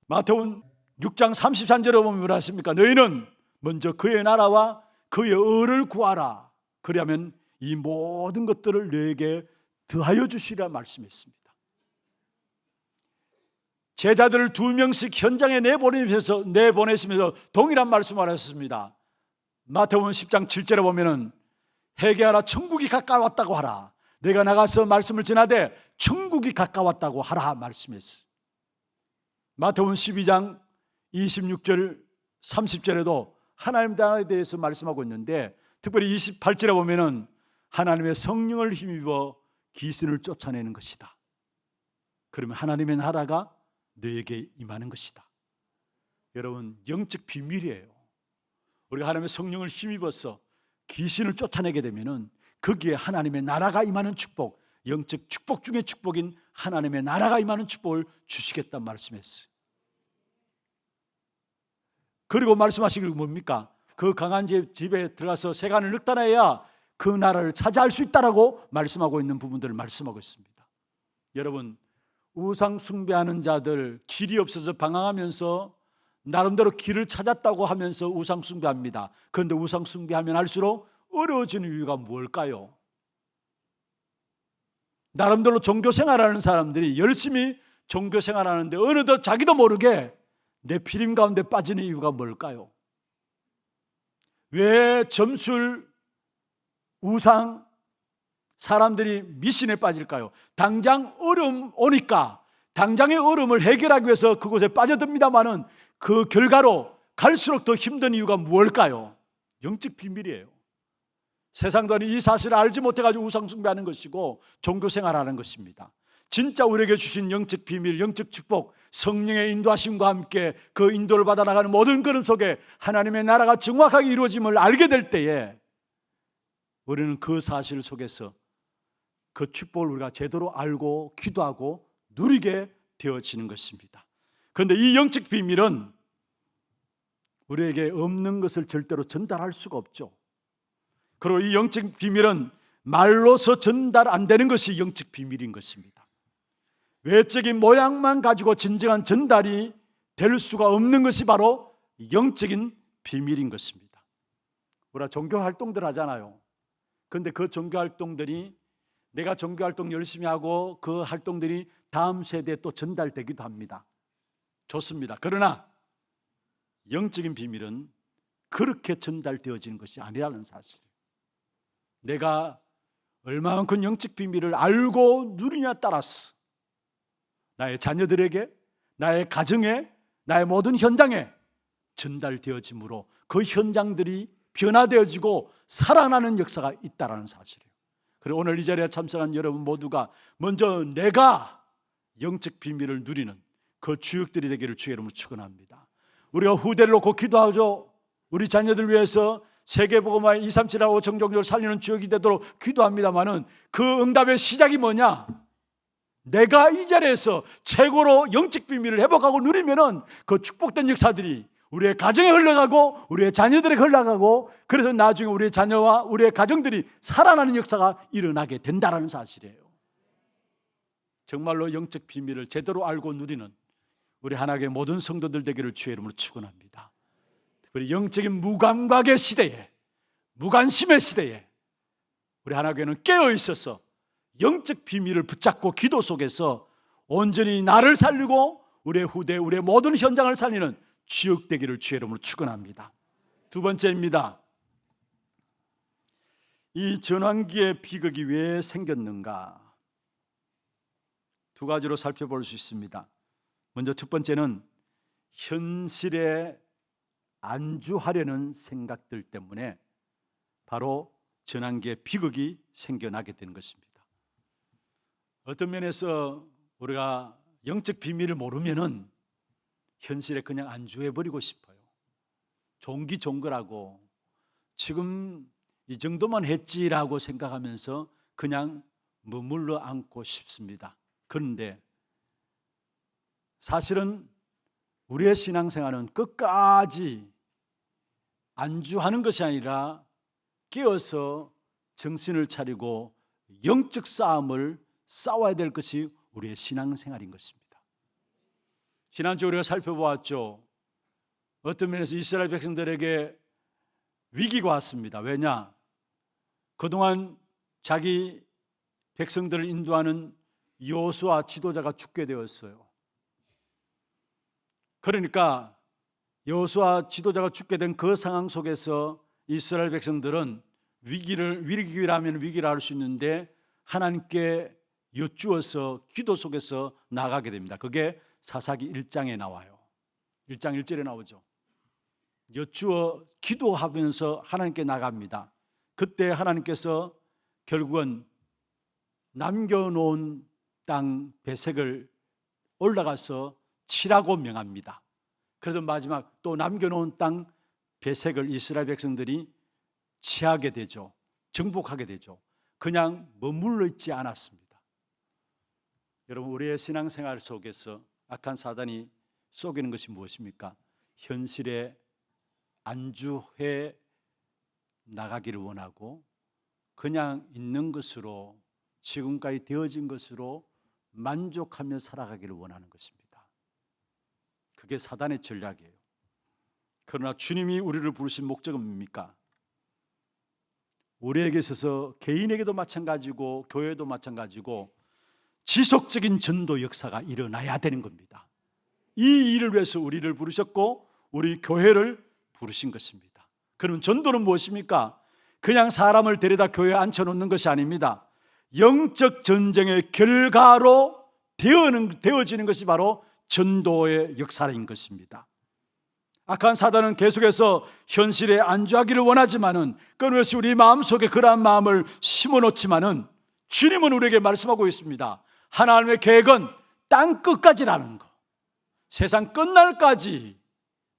마태복음 6장 33절에 보면 뭐라 하십니까? 너희는 먼저 그의 나라와 그의 의를 구하라. 그러면 이 모든 것들을 너에게 더하여 주시리라 말씀했습니다. 제자들을 2명씩 현장에 내보내시면서 동일한 말씀을 하셨습니다. 마태복음 10장 7절에 보면은 회개하라, 천국이 가까웠다고 하라. 내가 나가서 말씀을 전하되 천국이 가까웠다고 하라 말씀했어요. 마태복음 12장 26절 30절에도 하나님 나라에 대해서 말씀하고 있는데, 특별히 28절에 보면은 하나님의 성령을 힘입어 귀신을 쫓아내는 것이다. 그러면 하나님의 나라가 너에게 임하는 것이다. 여러분, 영적 비밀이에요. 우리가 하나님의 성령을 힘입어서 귀신을 쫓아내게 되면은 거기에 하나님의 나라가 임하는 축복, 영적 축복 중의 축복인 하나님의 나라가 임하는 축복을 주시겠다 말씀했어요. 그리고 말씀하신 게 뭡니까? 그 강한 집에 들어가서 세간을 늑단해야 그 나라를 차지할 수 있다라고 말씀하고 있는 부분들을 말씀하고 있습니다. 여러분, 우상 숭배하는 자들 길이 없어서 방황하면서 나름대로 길을 찾았다고 하면서 우상 숭배합니다. 그런데 우상 숭배하면 할수록 어려워지는 이유가 뭘까요? 나름대로 종교 생활하는 사람들이 열심히 종교 생활하는데 어느덧 자기도 모르게 내피림 가운데 빠지는 이유가 뭘까요? 왜 점술, 우상, 사람들이 미신에 빠질까요? 당장 어려움 오니까 당장의 어려움을 해결하기 위해서 그곳에 빠져듭니다마는 그 결과로 갈수록 더 힘든 이유가 무엇일까요? 영적 비밀이에요. 세상들은 이 사실을 알지 못해가지고 우상숭배하는 것이고 종교생활하는 것입니다. 진짜 우리에게 주신 영적 비밀, 영적 축복, 성령의 인도하심과 함께 그 인도를 받아 나가는 모든 걸음 속에 하나님의 나라가 정확하게 이루어짐을 알게 될 때에 우리는 그 사실 속에서 그 축복을 우리가 제대로 알고 기도하고 누리게 되어지는 것입니다. 그런데 이 영적 비밀은 우리에게 없는 것을 절대로 전달할 수가 없죠. 그리고 이 영적 비밀은 말로서 전달 안 되는 것이 영적 비밀인 것입니다. 외적인 모양만 가지고 진정한 전달이 될 수가 없는 것이 바로 영적인 비밀인 것입니다. 우리가 종교 활동들 하잖아요. 그런데 그 종교 활동들이 내가 종교 활동 열심히 하고 그 활동들이 다음 세대에 또 전달되기도 합니다. 좋습니다. 그러나 영적인 비밀은 그렇게 전달되어지는 것이 아니라는 사실. 내가 얼마만큼 영적 비밀을 알고 누리냐에 따라서 나의 자녀들에게, 나의 가정에, 나의 모든 현장에 전달되어지므로 그 현장들이 변화되어지고 살아나는 역사가 있다는 사실이에요. 그리고 오늘 이 자리에 참석한 여러분 모두가 먼저 내가 영적 비밀을 누리는 그 주역들이 되기를 주의 이름으로 축원합니다. 우리가 후대를 놓고 기도하죠. 우리 자녀들 위해서 세계복음화의 237하고 정종적으로 살리는 주역이 되도록 기도합니다마는 그 응답의 시작이 뭐냐? 내가 이 자리에서 최고로 영적 비밀을 회복하고 누리면은 그 축복된 역사들이 우리의 가정에 흘러가고 우리의 자녀들에게 흘러가고 그래서 나중에 우리의 자녀와 우리의 가정들이 살아나는 역사가 일어나게 된다는 사실이에요. 정말로 영적 비밀을 제대로 알고 누리는 우리 하나님의 모든 성도들 되기를 주의 이름으로 축원합니다. 특별히 영적인 무감각의 시대에, 무관심의 시대에 우리 하나님께는 깨어 있어서 영적 비밀을 붙잡고 기도 속에서 온전히 나를 살리고 우리의 후대, 우리의 모든 현장을 살리는 주역 되기를 주의 이름으로 축원합니다. 두 번째입니다. 이 전환기의 비극이 왜 생겼는가? 두 가지로 살펴볼 수 있습니다. 먼저 첫 번째는 현실에 안주하려는 생각들 때문에 바로 전환기의 비극이 생겨나게 된 것입니다. 어떤 면에서 우리가 영적 비밀을 모르면은 현실에 그냥 안주해버리고 싶어요. 종기종거라고 지금 이 정도만 했지라고 생각하면서 그냥 머물러 앉고 싶습니다. 그런데 사실은 우리의 신앙생활은 끝까지 안주하는 것이 아니라 깨어서 정신을 차리고 영적 싸움을 싸워야 될 것이 우리의 신앙생활인 것입니다. 지난주 우리가 살펴보았죠. 어떤 면에서 이스라엘 백성들에게 위기가 왔습니다. 왜냐? 그동안 자기 백성들을 인도하는 여호수아 지도자가 죽게 되었어요. 그러니까 여호수아 지도자가 죽게 된 그 상황 속에서 이스라엘 백성들은 위기라면 위기라 할 수 있는데 하나님께 여쭈어서 기도 속에서 나가게 됩니다. 그게 사사기 1장에 나와요. 1장 1절에 나오죠. 여쭈어 기도하면서 하나님께 나갑니다. 그때 하나님께서 결국은 남겨놓은 땅 배색을 올라가서 치라고 명합니다. 그래서 마지막 또 남겨놓은 땅 배색을 이스라엘 백성들이 취하게 되죠. 정복하게 되죠. 그냥 머물러 있지 않았습니다. 여러분, 우리의 신앙생활 속에서 악한 사단이 쏘기는 것이 무엇입니까? 현실에 안주해 나가기를 원하고 그냥 있는 것으로 지금까지 되어진 것으로 만족하며 살아가기를 원하는 것입니다. 그게 사단의 전략이에요. 그러나 주님이 우리를 부르신 목적은 뭡니까? 우리에게 있어서 개인에게도 마찬가지고 교회도 마찬가지고 지속적인 전도 역사가 일어나야 되는 겁니다. 이 일을 위해서 우리를 부르셨고 우리 교회를 부르신 것입니다. 그럼 전도는 무엇입니까? 그냥 사람을 데려다 교회에 앉혀놓는 것이 아닙니다. 영적 전쟁의 결과로 되어지는 것이 바로 전도의 역사인 것입니다. 악한 사단은 계속해서 현실에 안주하기를 원하지만은 끊임없이 우리 마음속에 그러한 마음을 심어놓지만은 주님은 우리에게 말씀하고 있습니다. 하나님의 계획은 땅 끝까지라는 거, 세상 끝날까지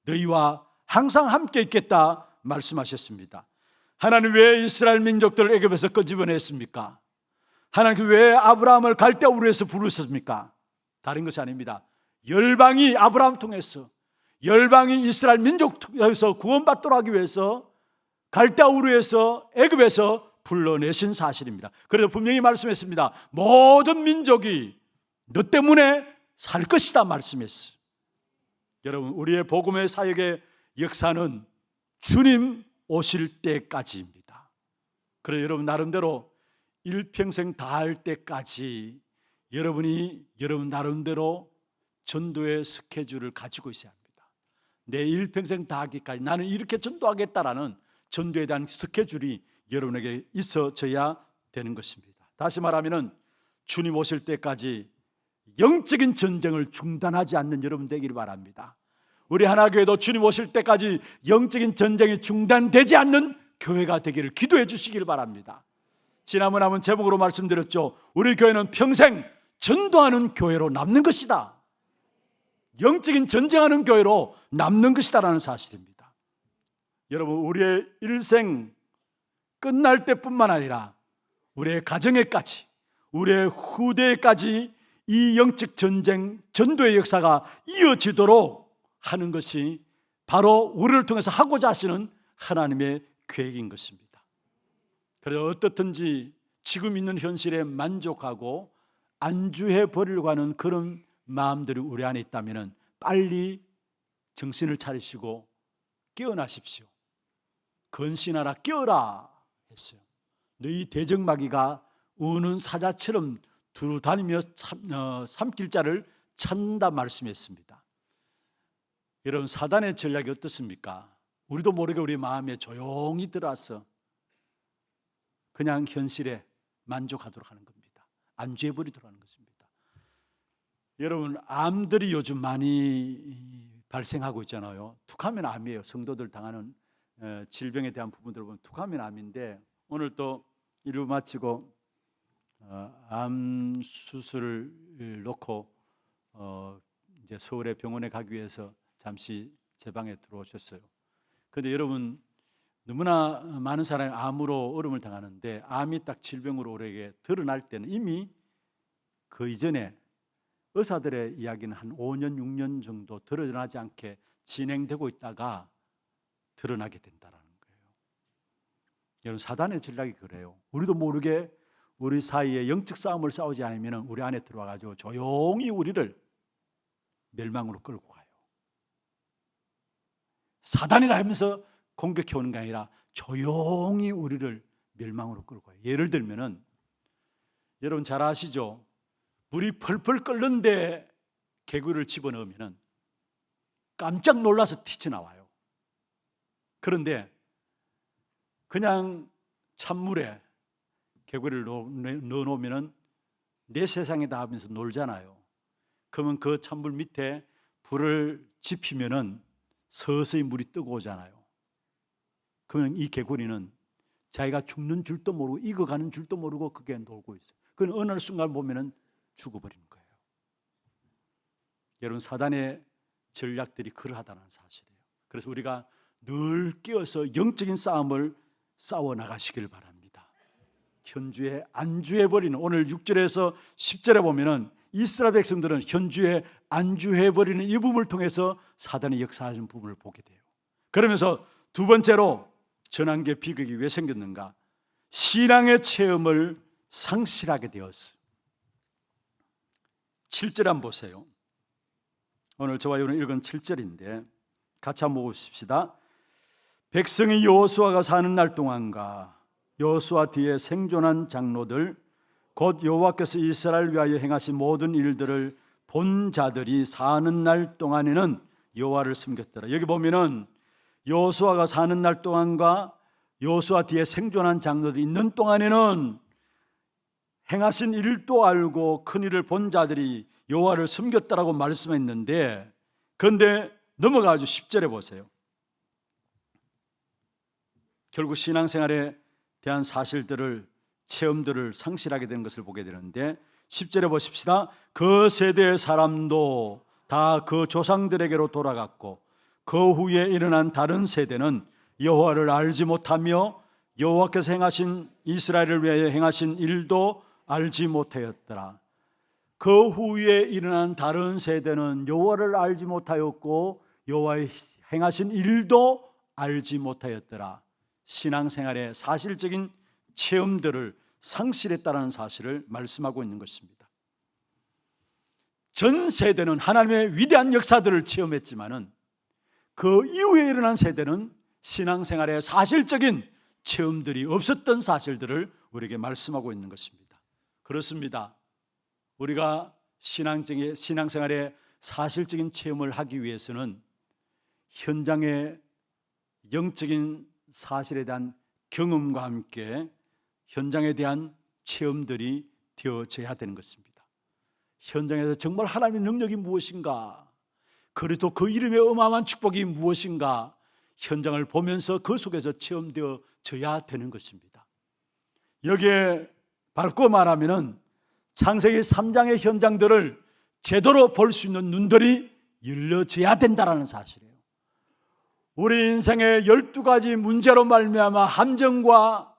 너희와 항상 함께 있겠다 말씀하셨습니다. 하나님 왜 이스라엘 민족들을 애굽에서 끄집어냈습니까? 하나님 왜 아브라함을 갈대아 우르에서 부르셨습니까? 다른 것이 아닙니다. 열방이 아브라함 통해서, 열방이 이스라엘 민족에서 구원받도록 하기 위해서 갈대아 우르에서 애굽에서 불러내신 사실입니다. 그래서 분명히 말씀했습니다. 모든 민족이 너 때문에 살 것이다 말씀했어요. 여러분, 우리의 복음의 사역의 역사는 주님 오실 때까지입니다. 그래서 여러분 나름대로 일평생 다할 때까지 여러분이 여러분 나름대로 전도의 스케줄을 가지고 있어야 합니다. 내 일평생 다하기까지 나는 이렇게 전도하겠다라는 전도에 대한 스케줄이 여러분에게 있어져야 되는 것입니다. 다시 말하면 주님 오실 때까지 영적인 전쟁을 중단하지 않는 여러분 되기를 바랍니다. 우리 하나교회도 주님 오실 때까지 영적인 전쟁이 중단되지 않는 교회가 되기를 기도해 주시기를 바랍니다. 지난번 한번 제목으로 말씀드렸죠. 우리 교회는 평생 전도하는 교회로 남는 것이다. 영적인 전쟁하는 교회로 남는 것이다라는 사실입니다. 여러분, 우리의 일생 끝날 때뿐만 아니라 우리의 가정에까지, 우리의 후대에까지 이 영적 전쟁, 전도의 역사가 이어지도록 하는 것이 바로 우리를 통해서 하고자 하시는 하나님의 계획인 것입니다. 그래서 어떻든지 지금 있는 현실에 만족하고 안주해 버리려고 하는 그런 마음들이 우리 안에 있다면 빨리 정신을 차리시고 깨어나십시오. 건신하라, 깨어라 했어요. 너희 대적마귀가 우는 사자처럼 두루 다니며 삼킬자를 찾는다 말씀했습니다. 여러분, 사단의 전략이 어떻습니까? 우리도 모르게 우리 마음에 조용히 들어와서 그냥 현실에 만족하도록 하는 겁니다. 안주해버리도록 하는 것입니다. 여러분, 암들이 요즘 많이 발생하고 있잖아요. 툭하면 암이에요. 성도들 당하는 질병에 대한 부분들을 보면 툭하면 암인데, 오늘 또 일부 마치고 암 수술을 놓고 이제 서울의 병원에 가기 위해서 잠시 제 방에 들어오셨어요. 그런데 여러분, 너무나 많은 사람이 암으로 어려움을 당하는데 암이 딱 질병으로 우리에게 드러날 때는 이미 그 이전에 의사들의 이야기는 한 5년, 6년 정도 드러나지 않게 진행되고 있다가 드러나게 된다는 거예요. 여러분, 사단의 전략이 그래요. 우리도 모르게 우리 사이에 영적 싸움을 싸우지 않으면 우리 안에 들어와가지고 조용히 우리를 멸망으로 끌고 가요. 사단이라 하면서 공격해 오는 게 아니라 조용히 우리를 멸망으로 끌고 가요. 예를 들면은 여러분 잘 아시죠? 물이 펄펄 끓는데 개구리를 집어넣으면 깜짝 놀라서 튀쳐나와요. 그런데 그냥 찬물에 개구리를 넣어놓으면 내 세상이다 하면서 놀잖아요. 그러면 그 찬물 밑에 불을 지피면 서서히 물이 뜨거워오잖아요. 그러면 이 개구리는 자기가 죽는 줄도 모르고 익어가는 줄도 모르고 그게 놀고 있어요. 그건 어느 순간 보면 죽어버리는 거예요. 여러분, 사단의 전략들이 그러하다는 사실이에요. 그래서 우리가 늘 깨어서 영적인 싸움을 싸워 나가시길 바랍니다. 현주에 안주해버리는, 오늘 6절에서 10절에 보면은 이스라엘 백성들은 현주에 안주해버리는 이 부분을 통해서 사단이 역사하는 부분을 보게 돼요. 그러면서 두 번째로 전환계 비극이 왜 생겼는가? 신앙의 체험을 상실하게 되었어요. 7절 한번 보세요. 오늘 저와 여러분 읽은 7절인데 같이 한번 보십시다. 백성이 여호수아가 사는 날 동안과 여호수아 뒤에 생존한 장로들 곧 여호와께서 이스라엘을 위하여 행하신 모든 일들을 본 자들이 사는 날 동안에는 여호와를 섬겼더라. 여기 보면은 여호수아가 사는 날 동안과 여호수아 뒤에 생존한 장로들이 있는 동안에는 행하신 일도 알고 큰 일을 본 자들이 여호와를 섬겼다라고 말씀했는데, 그런데 넘어가서 10절에 보세요. 결국 신앙생활에 대한 사실들을, 체험들을 상실하게 되는 것을 보게 되는데 10절에 보십시다. 그 세대의 사람도 다 그 조상들에게로 돌아갔고 그 후에 일어난 다른 세대는 여호와를 알지 못하며 여호와께서 행하신, 이스라엘을 위하여 행하신 일도 알지 못하였더라. 그 후에 일어난 다른 세대는 여호와를 알지 못하였고 여호와의 행하신 일도 알지 못하였더라. 신앙생활의 사실적인 체험들을 상실했다는 사실을 말씀하고 있는 것입니다. 전 세대는 하나님의 위대한 역사들을 체험했지만은 그 이후에 일어난 세대는 신앙생활의 사실적인 체험들이 없었던 사실들을 우리에게 말씀하고 있는 것입니다. 그렇습니다. 우리가 신앙생활의 사실적인 체험을 하기 위해서는 현장의 영적인 사실에 대한 경험과 함께 현장에 대한 체험들이 되어져야 되는 것입니다. 현장에서 정말 하나님의 능력이 무엇인가, 그리고 그 이름의 어마어마한 축복이 무엇인가, 현장을 보면서 그 속에서 체험되어져야 되는 것입니다. 여기에 밝고 말하면은 창세기 3장의 현장들을 제대로 볼 수 있는 눈들이 열려져야 된다는 사실이에요. 우리 인생의 12가지 문제로 말미암아 함정과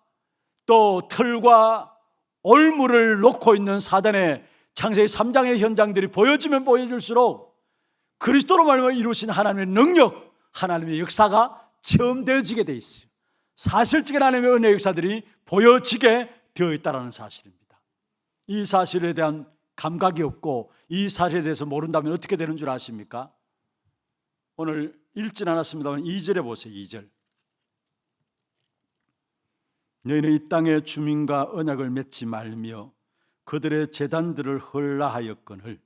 또 틀과 올무를 놓고 있는 사단의 창세기 3장의 현장들이 보여지면 보여질수록 그리스도로 말미암아 이루신 하나님의 능력, 하나님의 역사가 체험되어지게 돼 있어요. 사실적인 하나님의 은혜의 역사들이 보여지게 되어 있다는 사실입니다. 이 사실에 대한 감각이 없고 이 사실에 대해서 모른다면 어떻게 되는 줄 아십니까? 오늘 읽진 않았습니다만 2절에 보세요. 2절. 너희는 이 땅의 주민과 언약을 맺지 말며 그들의 제단들을 헐라하였거늘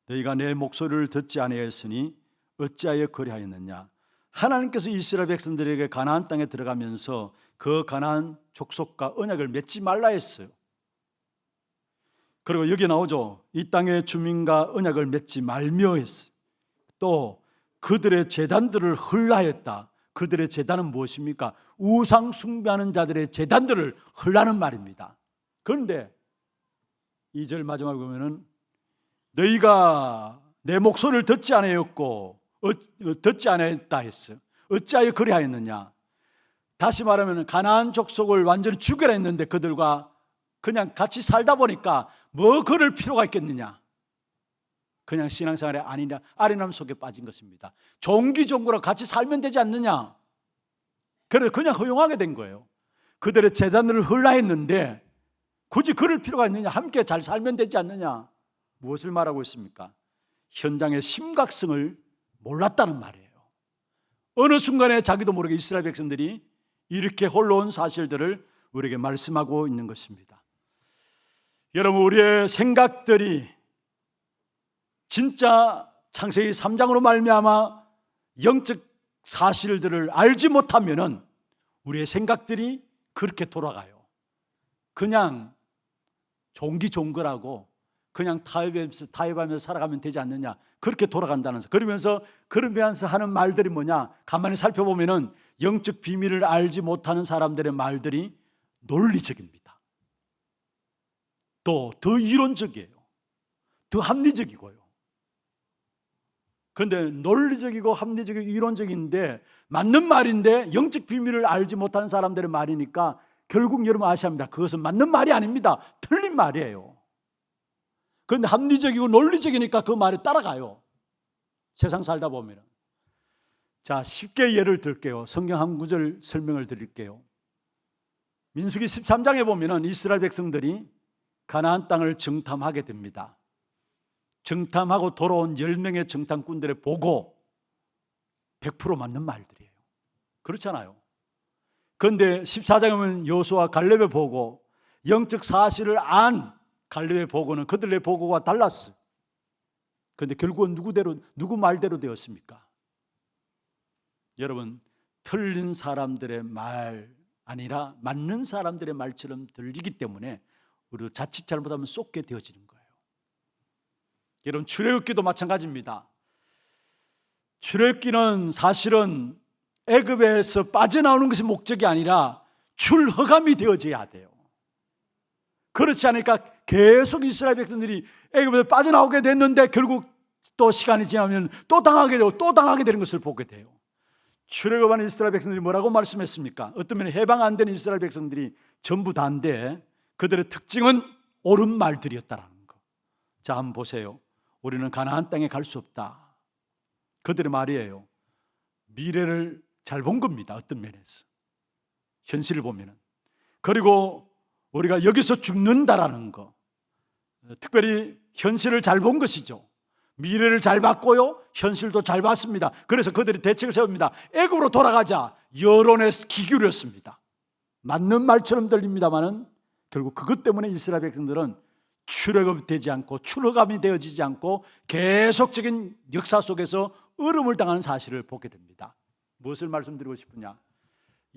너희가 내 목소리를 듣지 아니하였으니 어찌하여 그리하였느냐. 하나님께서 이스라엘 백성들에게 가나안 땅에 들어가면서 그 가나안 족속과 언약을 맺지 말라 했어요. 그리고 여기 나오죠. 이 땅의 주민과 언약을 맺지 말며 했어요. 또 그들의 제단들을 헐라했다. 그들의 제단은 무엇입니까? 우상 숭배하는 자들의 제단들을 헐라는 말입니다. 그런데 2절 마지막에 보면은 너희가 내 목소리를 듣지 아니하였고 듣지 아니하였다 했어. 어찌하여 그리하였느냐. 다시 말하면 가나안 족속을 완전히 죽여라 했는데 그들과 그냥 같이 살다 보니까 뭐 그럴 필요가 있겠느냐. 그냥 신앙생활에 아련함 속에 빠진 것입니다. 종기종구로 같이 살면 되지 않느냐. 그래서 그냥 허용하게 된 거예요. 그들의 제단을 헐라했는데 굳이 그럴 필요가 있느냐. 함께 잘 살면 되지 않느냐. 무엇을 말하고 있습니까? 현장의 심각성을 몰랐다는 말이에요. 어느 순간에 자기도 모르게 이스라엘 백성들이 이렇게 홀로 온 사실들을 우리에게 말씀하고 있는 것입니다. 여러분, 우리의 생각들이 진짜 창세기 3장으로 말미암아 영적 사실들을 알지 못하면은 우리의 생각들이 그렇게 돌아가요. 그냥 종기종거라고 그냥 타협하면서 살아가면 되지 않느냐. 그렇게 돌아간다는 거. 그러면서 하는 말들이 뭐냐. 가만히 살펴보면은 영적 비밀을 알지 못하는 사람들의 말들이 논리적입니다. 또 더 이론적이에요. 더 합리적이고요. 그런데 논리적이고 합리적이고 이론적인데 맞는 말인데 영적 비밀을 알지 못하는 사람들의 말이니까 결국 여러분 아셔야 합니다. 그것은 맞는 말이 아닙니다. 틀린 말이에요. 그런데 합리적이고 논리적이니까 그 말에 따라가요. 세상 살다 보면. 자, 쉽게 예를 들게요. 성경 한 구절 설명을 드릴게요. 민수기 13장에 보면 이스라엘 백성들이 가나안 땅을 정탐하게 됩니다. 정탐하고 돌아온 10명의 정탐꾼들의 보고 100% 맞는 말들이에요. 그렇잖아요. 그런데 14장에 보면 여호수아 갈렙의 보고, 영적 사실을 안 갈렙의 보고는 그들의 보고가 달랐어요. 그런데 결국은 누구 말대로 되었습니까? 여러분, 틀린 사람들의 말 아니라 맞는 사람들의 말처럼 들리기 때문에 우리도 자칫 잘못하면 쏟게 되어지는 거예요. 여러분, 출애굽기도 마찬가지입니다. 출애굽기는 사실은 애굽에서 빠져나오는 것이 목적이 아니라 출허감이 되어져야 돼요. 그렇지 않으니까 계속 이스라엘 백성들이 애굽에서 빠져나오게 됐는데 결국 또 시간이 지나면 또 당하게 되고 또 당하게 되는 것을 보게 돼요. 출애굽하는 이스라엘 백성들이 뭐라고 말씀했습니까? 어떤 면에 해방 안 되는 이스라엘 백성들이 전부 다인데 그들의 특징은 옳은 말들이었다라는 거. 자, 한번 보세요. 우리는 가나안 땅에 갈 수 없다. 그들의 말이에요. 미래를 잘 본 겁니다. 어떤 면에서 현실을 보면은. 그리고 우리가 여기서 죽는다라는 거, 특별히 현실을 잘 본 것이죠. 미래를 잘 봤고요, 현실도 잘 봤습니다. 그래서 그들이 대책을 세웁니다. 애굽으로 돌아가자. 여론에 기울였습니다. 맞는 말처럼 들립니다만은 결국 그것 때문에 이스라엘 백성들은 출애굽되지 않고 출허감이 되어지지 않고 계속적인 역사 속에서 얼음을 당하는 사실을 보게 됩니다. 무엇을 말씀드리고 싶으냐?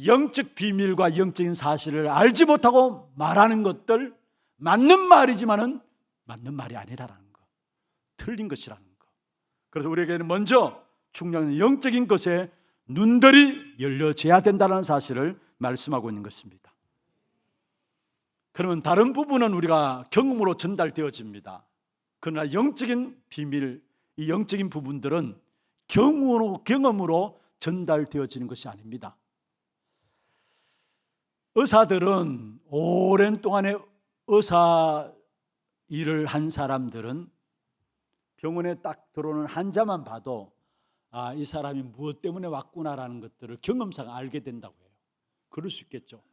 영적 비밀과 영적인 사실을 알지 못하고 말하는 것들, 맞는 말이지만은 맞는 말이 아니다라는 거, 틀린 것이라는 거. 그래서 우리에게는 먼저 중요한 영적인 것에 눈들이 열려져야 된다는 사실을 말씀하고 있는 것입니다. 그러면 다른 부분은 우리가 경험으로 전달되어집니다. 그러나 영적인 비밀, 이 영적인 부분들은 경험으로 전달되어지는 것이 아닙니다. 의사들은 오랜 동안에 의사 일을 한 사람들은 병원에 딱 들어오는 환자만 봐도 아, 이 사람이 무엇 때문에 왔구나라는 것들을 경험상 알게 된다고 해요. 그럴 수 있겠죠.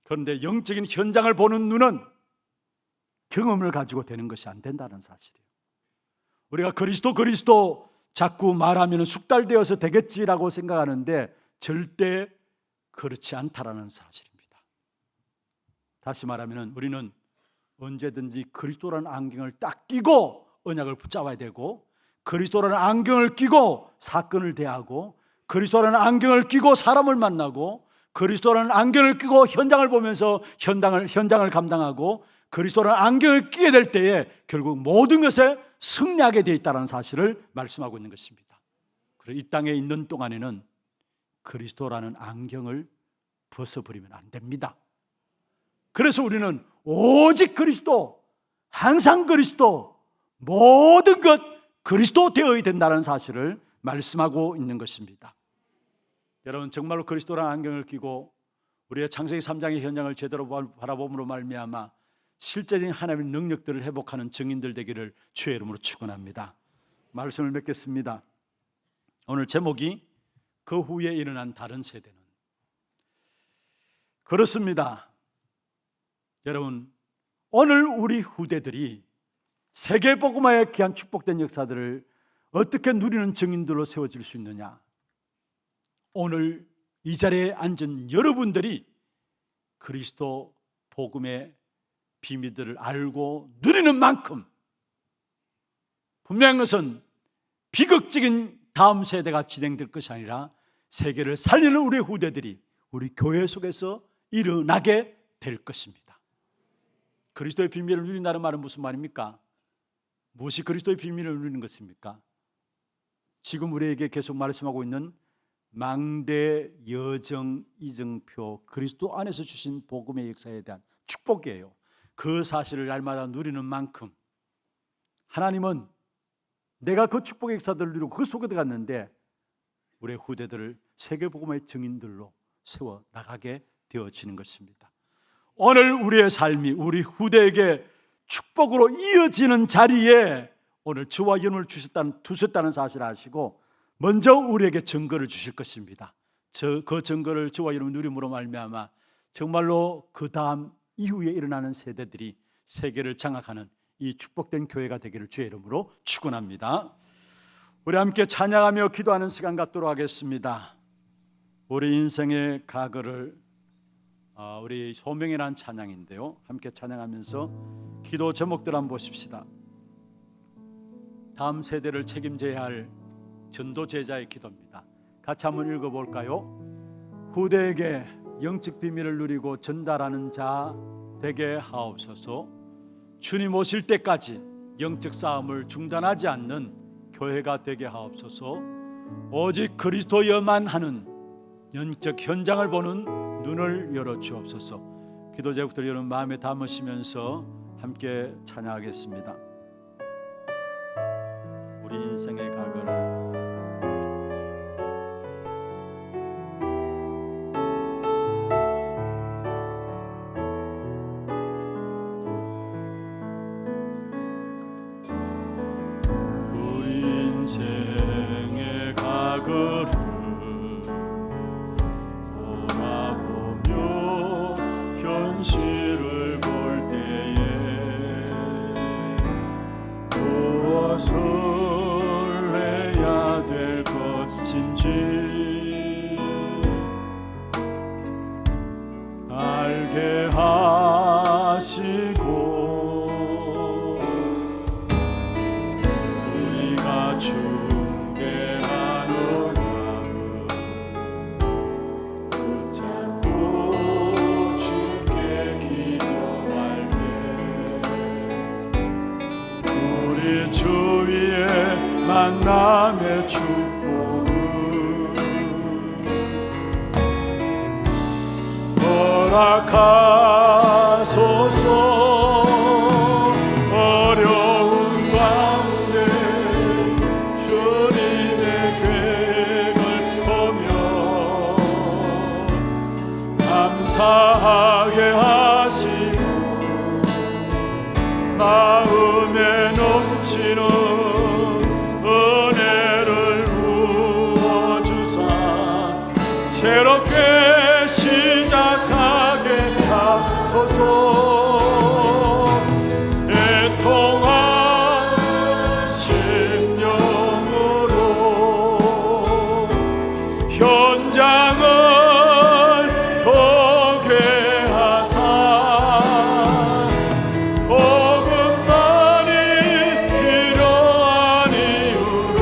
그런데 영적인 현장을 보는 눈은 경험을 가지고 되는 것이 안 된다는 사실이에요. 우리가 그리스도 자꾸 말하면 숙달되어서 되겠지라고 생각하는데 절대 그렇지 않다라는 사실입니다. 다시 말하면 우리는 언제든지 그리스도라는 안경을 딱 끼고 언약을 붙잡아야 되고, 그리스도라는 안경을 끼고 사건을 대하고, 그리스도라는 안경을 끼고 사람을 만나고, 그리스도라는 안경을 끼고 현장을 보면서 현장을 감당하고, 그리스도라는 안경을 끼게 될 때에 결국 모든 것에 승리하게 되어 있다는 사실을 말씀하고 있는 것입니다. 그래서 이 땅에 있는 동안에는 그리스도라는 안경을 벗어버리면 안 됩니다. 그래서 우리는 오직 그리스도, 항상 그리스도, 모든 것 그리스도 되어야 된다는 사실을 말씀하고 있는 것입니다. 여러분, 정말로 그리스도라는 안경을 끼고 우리의 창세기 3장의 현장을 제대로 바라봄으로 말미암아 실제적인 하나님의 능력들을 회복하는 증인들 되기를 주의 이름으로 축원합니다. 말씀을 맺겠습니다. 오늘 제목이 그 후에 일어난 다른 세대는. 그렇습니다. 여러분, 오늘 우리 후대들이 세계복음화의 귀한 축복된 역사들을 어떻게 누리는 증인들로 세워질 수 있느냐? 오늘 이 자리에 앉은 여러분들이 그리스도 복음의 비밀들을 알고 누리는 만큼 분명한 것은 비극적인 다음 세대가 진행될 것이 아니라 세계를 살리는 우리 후대들이 우리 교회 속에서 일어나게 될 것입니다. 그리스도의 비밀을 누린다는 말은 무슨 말입니까? 무엇이 그리스도의 비밀을 누리는 것입니까? 지금 우리에게 계속 말씀하고 있는 망대 여정 이정표, 그리스도 안에서 주신 복음의 역사에 대한 축복이에요. 그 사실을 날마다 누리는 만큼 하나님은 내가 그 축복의 역사들을 누리고 그 속에 들어갔는데 우리의 후대들을 세계복음의 증인들로 세워나가게 되어지는 것입니다. 오늘 우리의 삶이 우리 후대에게 축복으로 이어지는 자리에 오늘 저와 연을 두셨다는 사실을 아시고 먼저 우리에게 증거를 주실 것입니다. 그 증거를 저와 여러분 누림으로 말미암아 정말로 그 다음 이후에 일어나는 세대들이 세계를 장악하는 이 축복된 교회가 되기를 주의 이름으로 축원합니다. 우리 함께 찬양하며 기도하는 시간 갖도록 하겠습니다. 우리 인생의 가거를 우리 소명이라는 찬양인데요, 함께 찬양하면서 기도 제목들 한번 보십시다. 다음 세대를 책임져야 할 전도 제자의 기도입니다. 같이 한번 읽어볼까요? 후대에게 영적 비밀을 누리고 전달하는 자 되게 하옵소서. 주님 오실 때까지 영적 싸움을 중단하지 않는 교회가 되게 하옵소서. 오직 그리스도여만 하는 영적 현장을 보는 눈을 열어 주옵소서. 기도 제목들 여러분 마음에 담으시면서 함께 찬양하겠습니다. 우리 인생의 가거를 돌아보며 현실을 볼 때에 무엇을 해야 될 것인지 알게 하시고 우리가 만남의 축복을 허락하소서. 어려운 가운데 주님의 계획을 보며 감사하게 하시고 마음에 넘치는 은혜를 부어주사 새롭게 시작하게 하소서. 애통한 심령으로 현장을 보게 하사 복음만이 필요한 이유를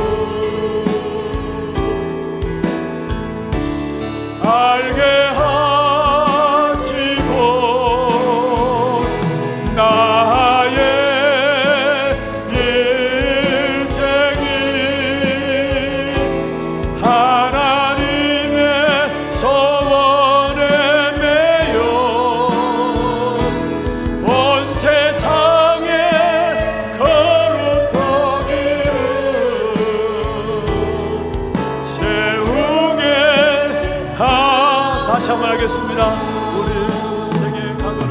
알게 하시고 나의 인생이 하나님의 소원에 매여 온 세상에 거룩하기를 세우게 다시 한번 하겠습니다. 우리 인생의 가거를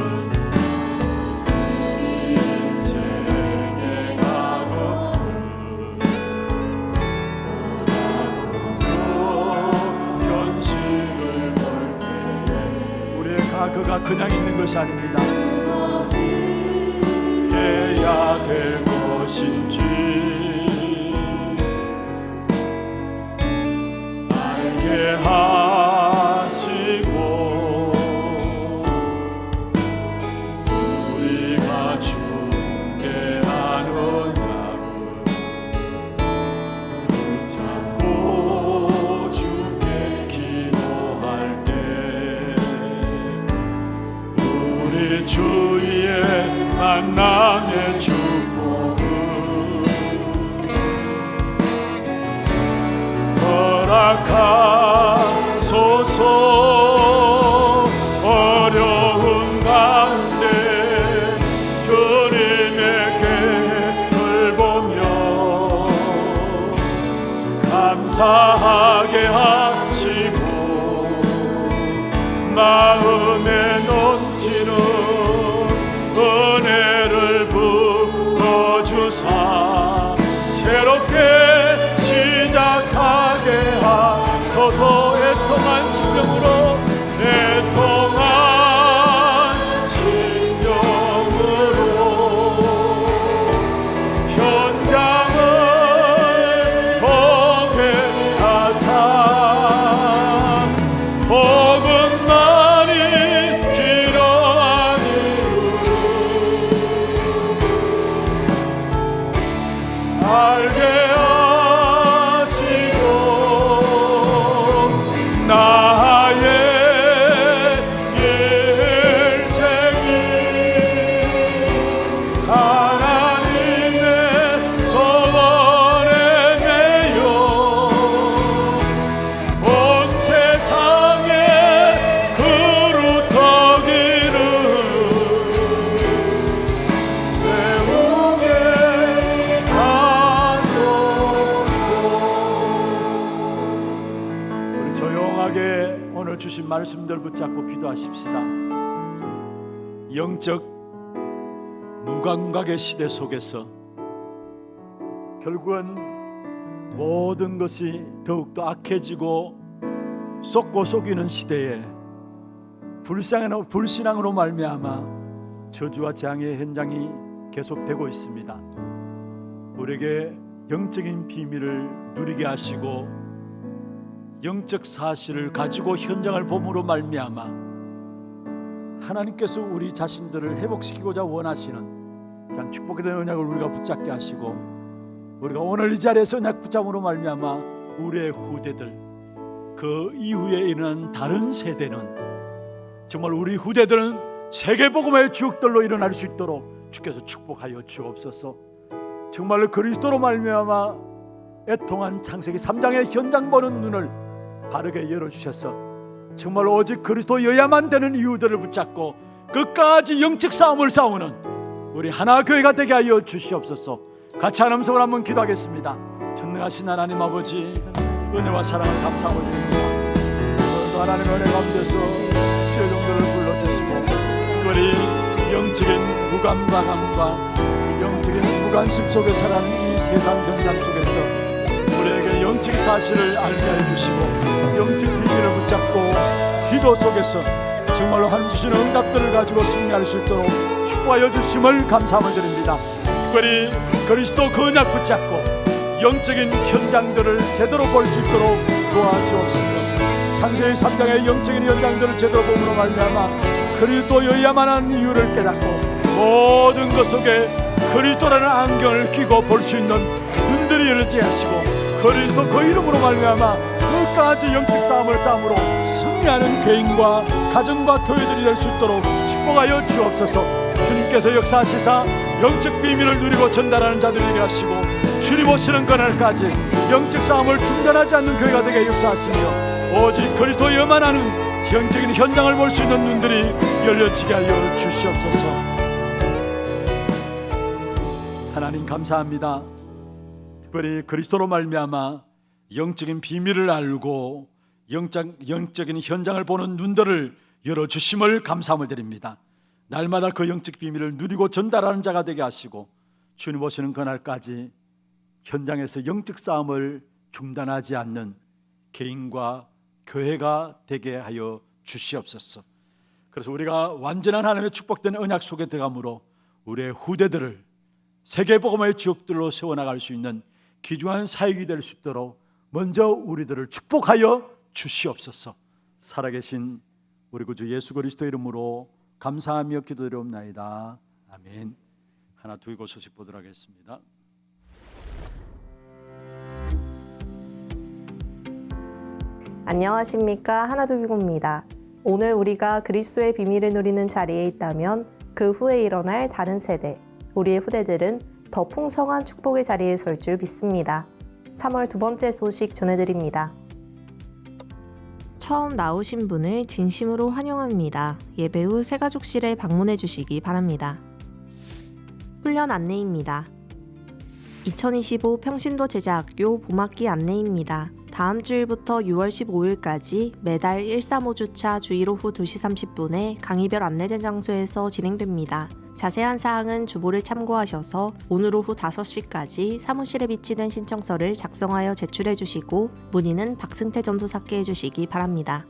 현실을 볼 때에 우리의 가거가 그냥 있는 것이 아닙니다. 해야 될 것인지 알게 하시고 우리가 중대한 언약을 붙잡고 주께 기도할 때 우리 주위에 만남의 축복을 허락하소서. 어려운 가운데 주님의 계획을 보며 감사하게 하시고 마음에 넘치는 은혜를 부어주사 새롭게 시작하게 하소서. 애통한 심령으로 애통한 심령으로 현장을 보게 하사 복음만이 필요한 이유를 알게 하시고 나의 인생이 하나님의 소원에 오늘 주신 말씀들 붙잡고 기도하십시다. 영적 무감각의 시대 속에서 결국은 모든 것이 더욱더 악해지고 쏟고 속이는 시대에 불신앙으로 말미암아 저주와 재앙의 현장이 계속되고 있습니다. 우리에게 영적인 비밀을 누리게 하시고 영적 사실을 가지고 현장을 봄으로 말미암아 하나님께서 우리 자신들을 회복시키고자 원하시는 그런 축복에 대한 언약을 우리가 붙잡게 하시고 우리가 오늘 이 자리에서 언약 붙잡음으로 말미암아 우리의 후대들 그 이후에 일어난 다른 세대는 정말 우리 후대들은 세계복음의 주역들로 일어날 수 있도록 주께서 축복하여 주옵소서. 정말로 그리스도로 말미암아 애통한 창세기 3장의 현장 보는 눈을 바르게 열어주셔서 정말 오직 그리스도여야만 되는 이유들을 붙잡고 끝까지 영적 싸움을 싸우는 우리 하나교회가 되게 하여 주시옵소서. 같이 한 음성을 한번 기도하겠습니다. 전능하신 하나님 아버지, 은혜와 사랑을 감사하고 드립니다. 오늘도 하나님의 은혜 가운데서 주의 종들을 불러주시고 특별히 영적인 무감각함과 영적인 무관심 속에 살아가는 이 세상 현장 속에서 우리에게 영적 사실을 알게 해주시고 영적 비밀을 붙잡고 기도 속에서 정말로 하나님 주시는 응답들을 가지고 승리할 수 있도록 축복하여 주심을 감사함을 드립니다. 특별히 그리스도 그 언약 붙잡고 영적인 현장들을 제대로 볼 수 있도록 도와주옵시며 창세기 3장의 영적인 현장들을 제대로 보므로 말미암아 그리스도여야만 하는 이유를 깨닫고 모든 것 속에 그리스도라는 안경을 끼고 볼 수 있는 눈들이 열리게 하시고 그리스도 그 이름으로 말미암아 끝까지 영적 싸움을 싸움으로 승리하는 개인과 가정과 교회들이 될 수 있도록 축복하여 주옵소서. 주님께서 역사하시사 영적 비밀을 누리고 전달하는 자들이 되게 하시고 주님 오시는 그날까지 영적 싸움을 중단하지 않는 교회가 되게 역사하시며 오직 그리스도여만 하는 영적인 현장을 볼 수 있는 눈들이 열려지게 하여 주시옵소서. 하나님 감사합니다. 특별히 그리스도로 말미암아 영적인 비밀을 알고 영적인 현장을 보는 눈들을 열어주심을 감사함을 드립니다. 날마다 그 영적 비밀을 누리고 전달하는 자가 되게 하시고 주님 오시는 그날까지 현장에서 영적 싸움을 중단하지 않는 개인과 교회가 되게 하여 주시옵소서. 그래서 우리가 완전한 하나님의 축복된 언약 속에 들어가므로 우리의 후대들을 세계복음의 주역들로 세워나갈 수 있는 귀중한 사역이 될 수 있도록 먼저 우리들을 축복하여 주시옵소서. 살아계신 우리 구주 예수 그리스도 이름으로 감사하며 기도드리옵나이다. 아멘. 하나 두고 소식 보도록 하겠습니다. 안녕하십니까, 하나두기고입니다. 오늘 우리가 그리스도의 비밀을 누리는 자리에 있다면 그 후에 일어날 다른 세대, 우리의 후대들은 더 풍성한 축복의 자리에 설 줄 믿습니다. 3월 두 번째 소식 전해드립니다. 처음 나오신 분을 진심으로 환영합니다. 예배 후 새가족실에 방문해 주시기 바랍니다. 훈련 안내입니다. 2025 평신도 제자학교 봄학기 안내입니다. 다음 주일부터 6월 15일까지 매달 135주차 주일 오후 2시 30분에 강의별 안내된 장소에서 진행됩니다. 자세한 사항은 주보를 참고하셔서 오늘 오후 5시까지 사무실에 비치된 신청서를 작성하여 제출해 주시고 문의는 박승태 전도사께 해주시기 바랍니다.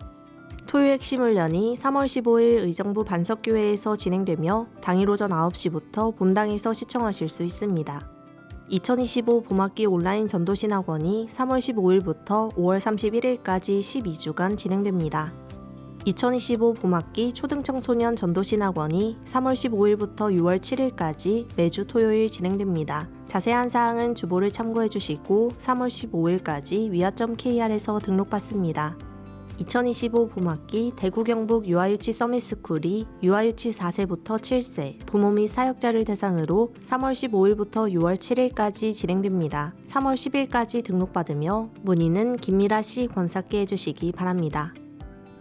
토요 핵심 훈련이 3월 15일 의정부 반석교회에서 진행되며 당일 오전 9시부터 본당에서 시청하실 수 있습니다. 2025 봄학기 온라인 전도신학원이 3월 15일부터 5월 31일까지 12주간 진행됩니다. 2025 봄학기 초등청소년 전도신학원이 3월 15일부터 6월 7일까지 매주 토요일 진행됩니다. 자세한 사항은 주보를 참고해 주시고 3월 15일까지 위아.kr에서 등록받습니다. 2025 봄학기 대구 경북 유아유치 서밋스쿨이 유아유치 4세부터 7세 부모 및 사역자를 대상으로 3월 15일부터 6월 7일까지 진행됩니다. 3월 10일까지 등록받으며 문의는 김미라 씨 권사께 해주시기 바랍니다.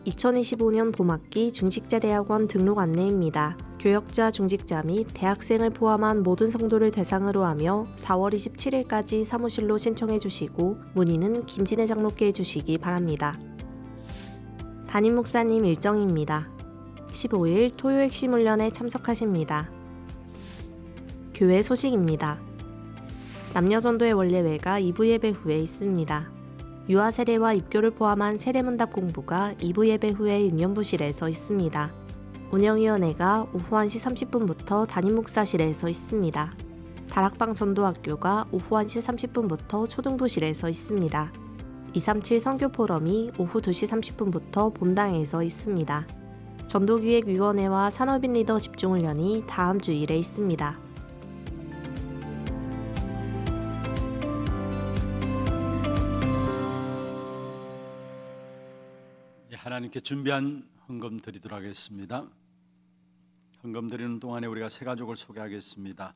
2025년 봄학기 중직자대학원 등록 안내입니다. 교역자, 중직자 및 대학생을 포함한 모든 성도를 대상으로 하며 4월 27일까지 사무실로 신청해 주시고 문의는 김진애 장로께 해주시기 바랍니다. 담임 목사님 일정입니다. 15일 토요 핵심 훈련에 참석하십니다. 교회 소식입니다. 남녀전도의 원례회가 2부 예배 후에 있습니다. 유아 세례와 입교를 포함한 세례문답 공부가 2부 예배 후에 유년부실에서 있습니다. 운영위원회가 오후 1시 30분부터 담임 목사실에서 있습니다. 다락방 전도학교가 오후 1시 30분부터 초등부실에서 있습니다. 237 선교 포럼이 오후 2시 30분부터 본당에서 있습니다. 전도기획위원회와 산업인 리더 집중훈련이 다음 주일에 있습니다. 하나님께 준비한 헌금 드리도록 하겠습니다. 헌금 드리는 동안에 우리가 세 가족을 소개하겠습니다.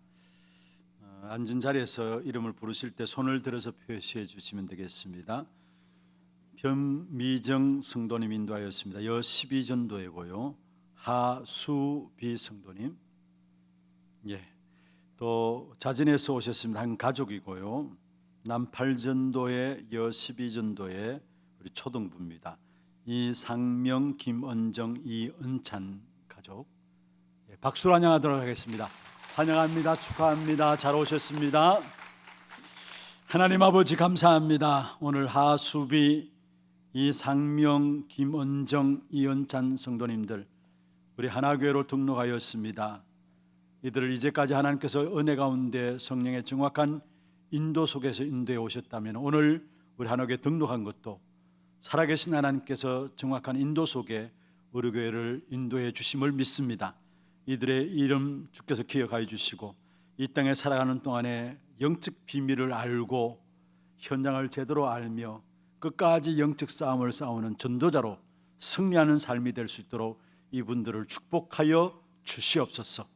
앉은 자리에서 이름을 부르실 때 손을 들어서 표시해 주시면 되겠습니다. 변미정 성도님 인도하였습니다. 여 12전도회고요. 하수비 성도님, 또 자진해서 오셨습니다. 한 가족이고요. 남팔전도회 여 12전도회 우리 초등부입니다. 이상명, 김은정, 이은찬 가족, 박수로 환영하도록 하겠습니다. 환영합니다. 축하합니다. 잘 오셨습니다. 하나님 아버지 감사합니다. 오늘 하수비, 이상명, 김은정, 이은찬 성도님들 우리 하나교회로 등록하였습니다. 이들을 이제까지 하나님께서 은혜 가운데 성령의 정확한 인도 속에서 인도해 오셨다면 오늘 우리 하나교회 등록한 것도 살아계신 하나님께서 정확한 인도 속에 우리 교회를 인도해 주심을 믿습니다. 이들의 이름 주께서 기억하여 주시고 이 땅에 살아가는 동안에 영적 비밀을 알고 현장을 제대로 알며 끝까지 영적 싸움을 싸우는 전도자로 승리하는 삶이 될 수 있도록 이분들을 축복하여 주시옵소서.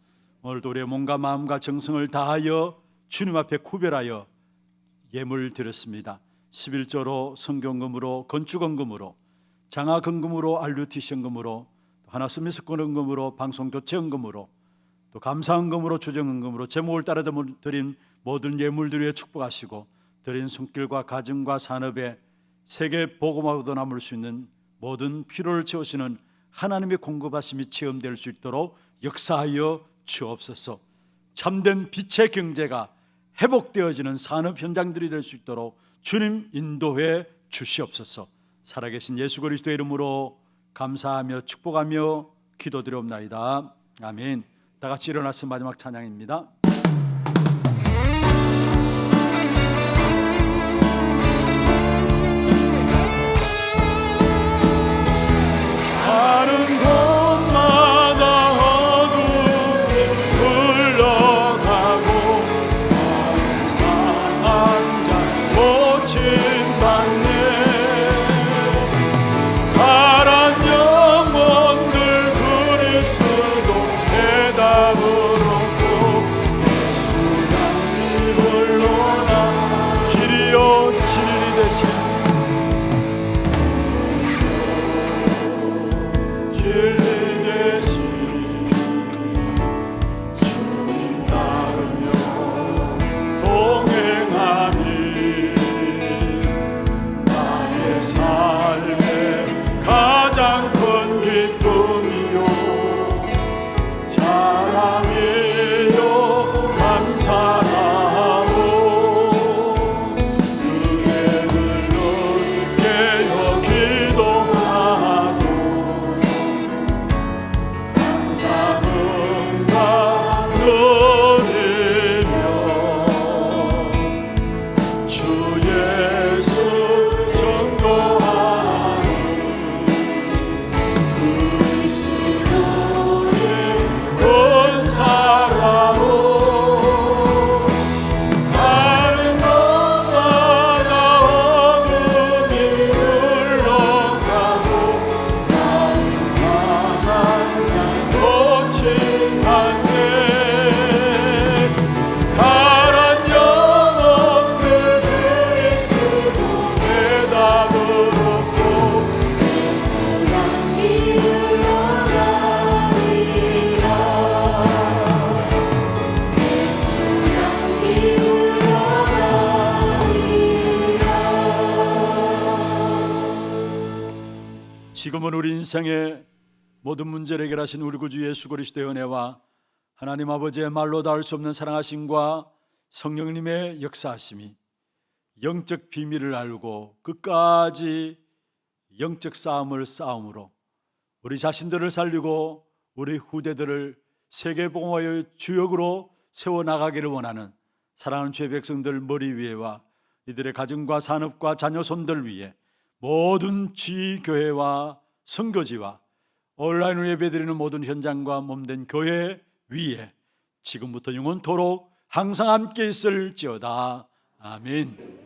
오늘도 우리의 몸과 마음과 정성을 다하여 주님 앞에 구별하여 예물 드렸습니다. 11조로 성경금으로, 건축원금으로, 장학헌금으로, RUTC헌금으로, 하나 스미스권헌금으로, 방송교체헌금으로, 또 감사헌금으로, 주정헌금으로 제목을 따라 드린 모든 예물들을 축복하시고 드린 손길과 가정과 산업에 세계 복음화도 남을 수 있는 모든 필요를 채우시는 하나님의 공급하심이 체험될 수 있도록 역사하여 주옵소서. 참된 빛의 경제가 회복되어지는 산업 현장들이 될 수 있도록 주님 인도해 주시옵소서. 살아계신 예수 그리스도의 이름으로 감사하며 축복하며 기도드리옵나이다. 아멘. 다 같이 일어나서 마지막 찬양입니다. 가는 곳마다 어둠이 흘러가고 상한 자 고침받네. 가란 영혼들 그리스도 대답을 얻고 예수님이 홀로나 길이요 진리 되신 진리 대신 주님 따르며 동행하니 나의 삶의 가장 큰 기쁨이요 자랑이요 감사하오. 은혜를 넓게 여기도 하고 감사문과 누리며 주 예수 전도하는 그리스도의 큰 사랑으로 가는 곳마다 어둠이 흘러가고 나는 상한 자 고침받네. 가란 영혼들 그리스도 지금은 우리 인생의 모든 문제를 해결하신 우리 구주 예수 그리스도의 은혜와 하나님 아버지의 말로 닿을 수 없는 사랑하심과 성령님의 역사하심이 영적 비밀을 알고 끝까지 영적 싸움을 싸움으로 우리 자신들을 살리고 우리 후대들을 세계복음화의 주역으로 세워나가기를 원하는 사랑하는 주의 백성들 머리 위에와 이들의 가정과 산업과 자녀손들 위에 모든 지교회와 선교지와 온라인으로 예배드리는 모든 현장과 몸된 교회 위에 지금부터 영원토록 항상 함께 있을지어다. 아멘.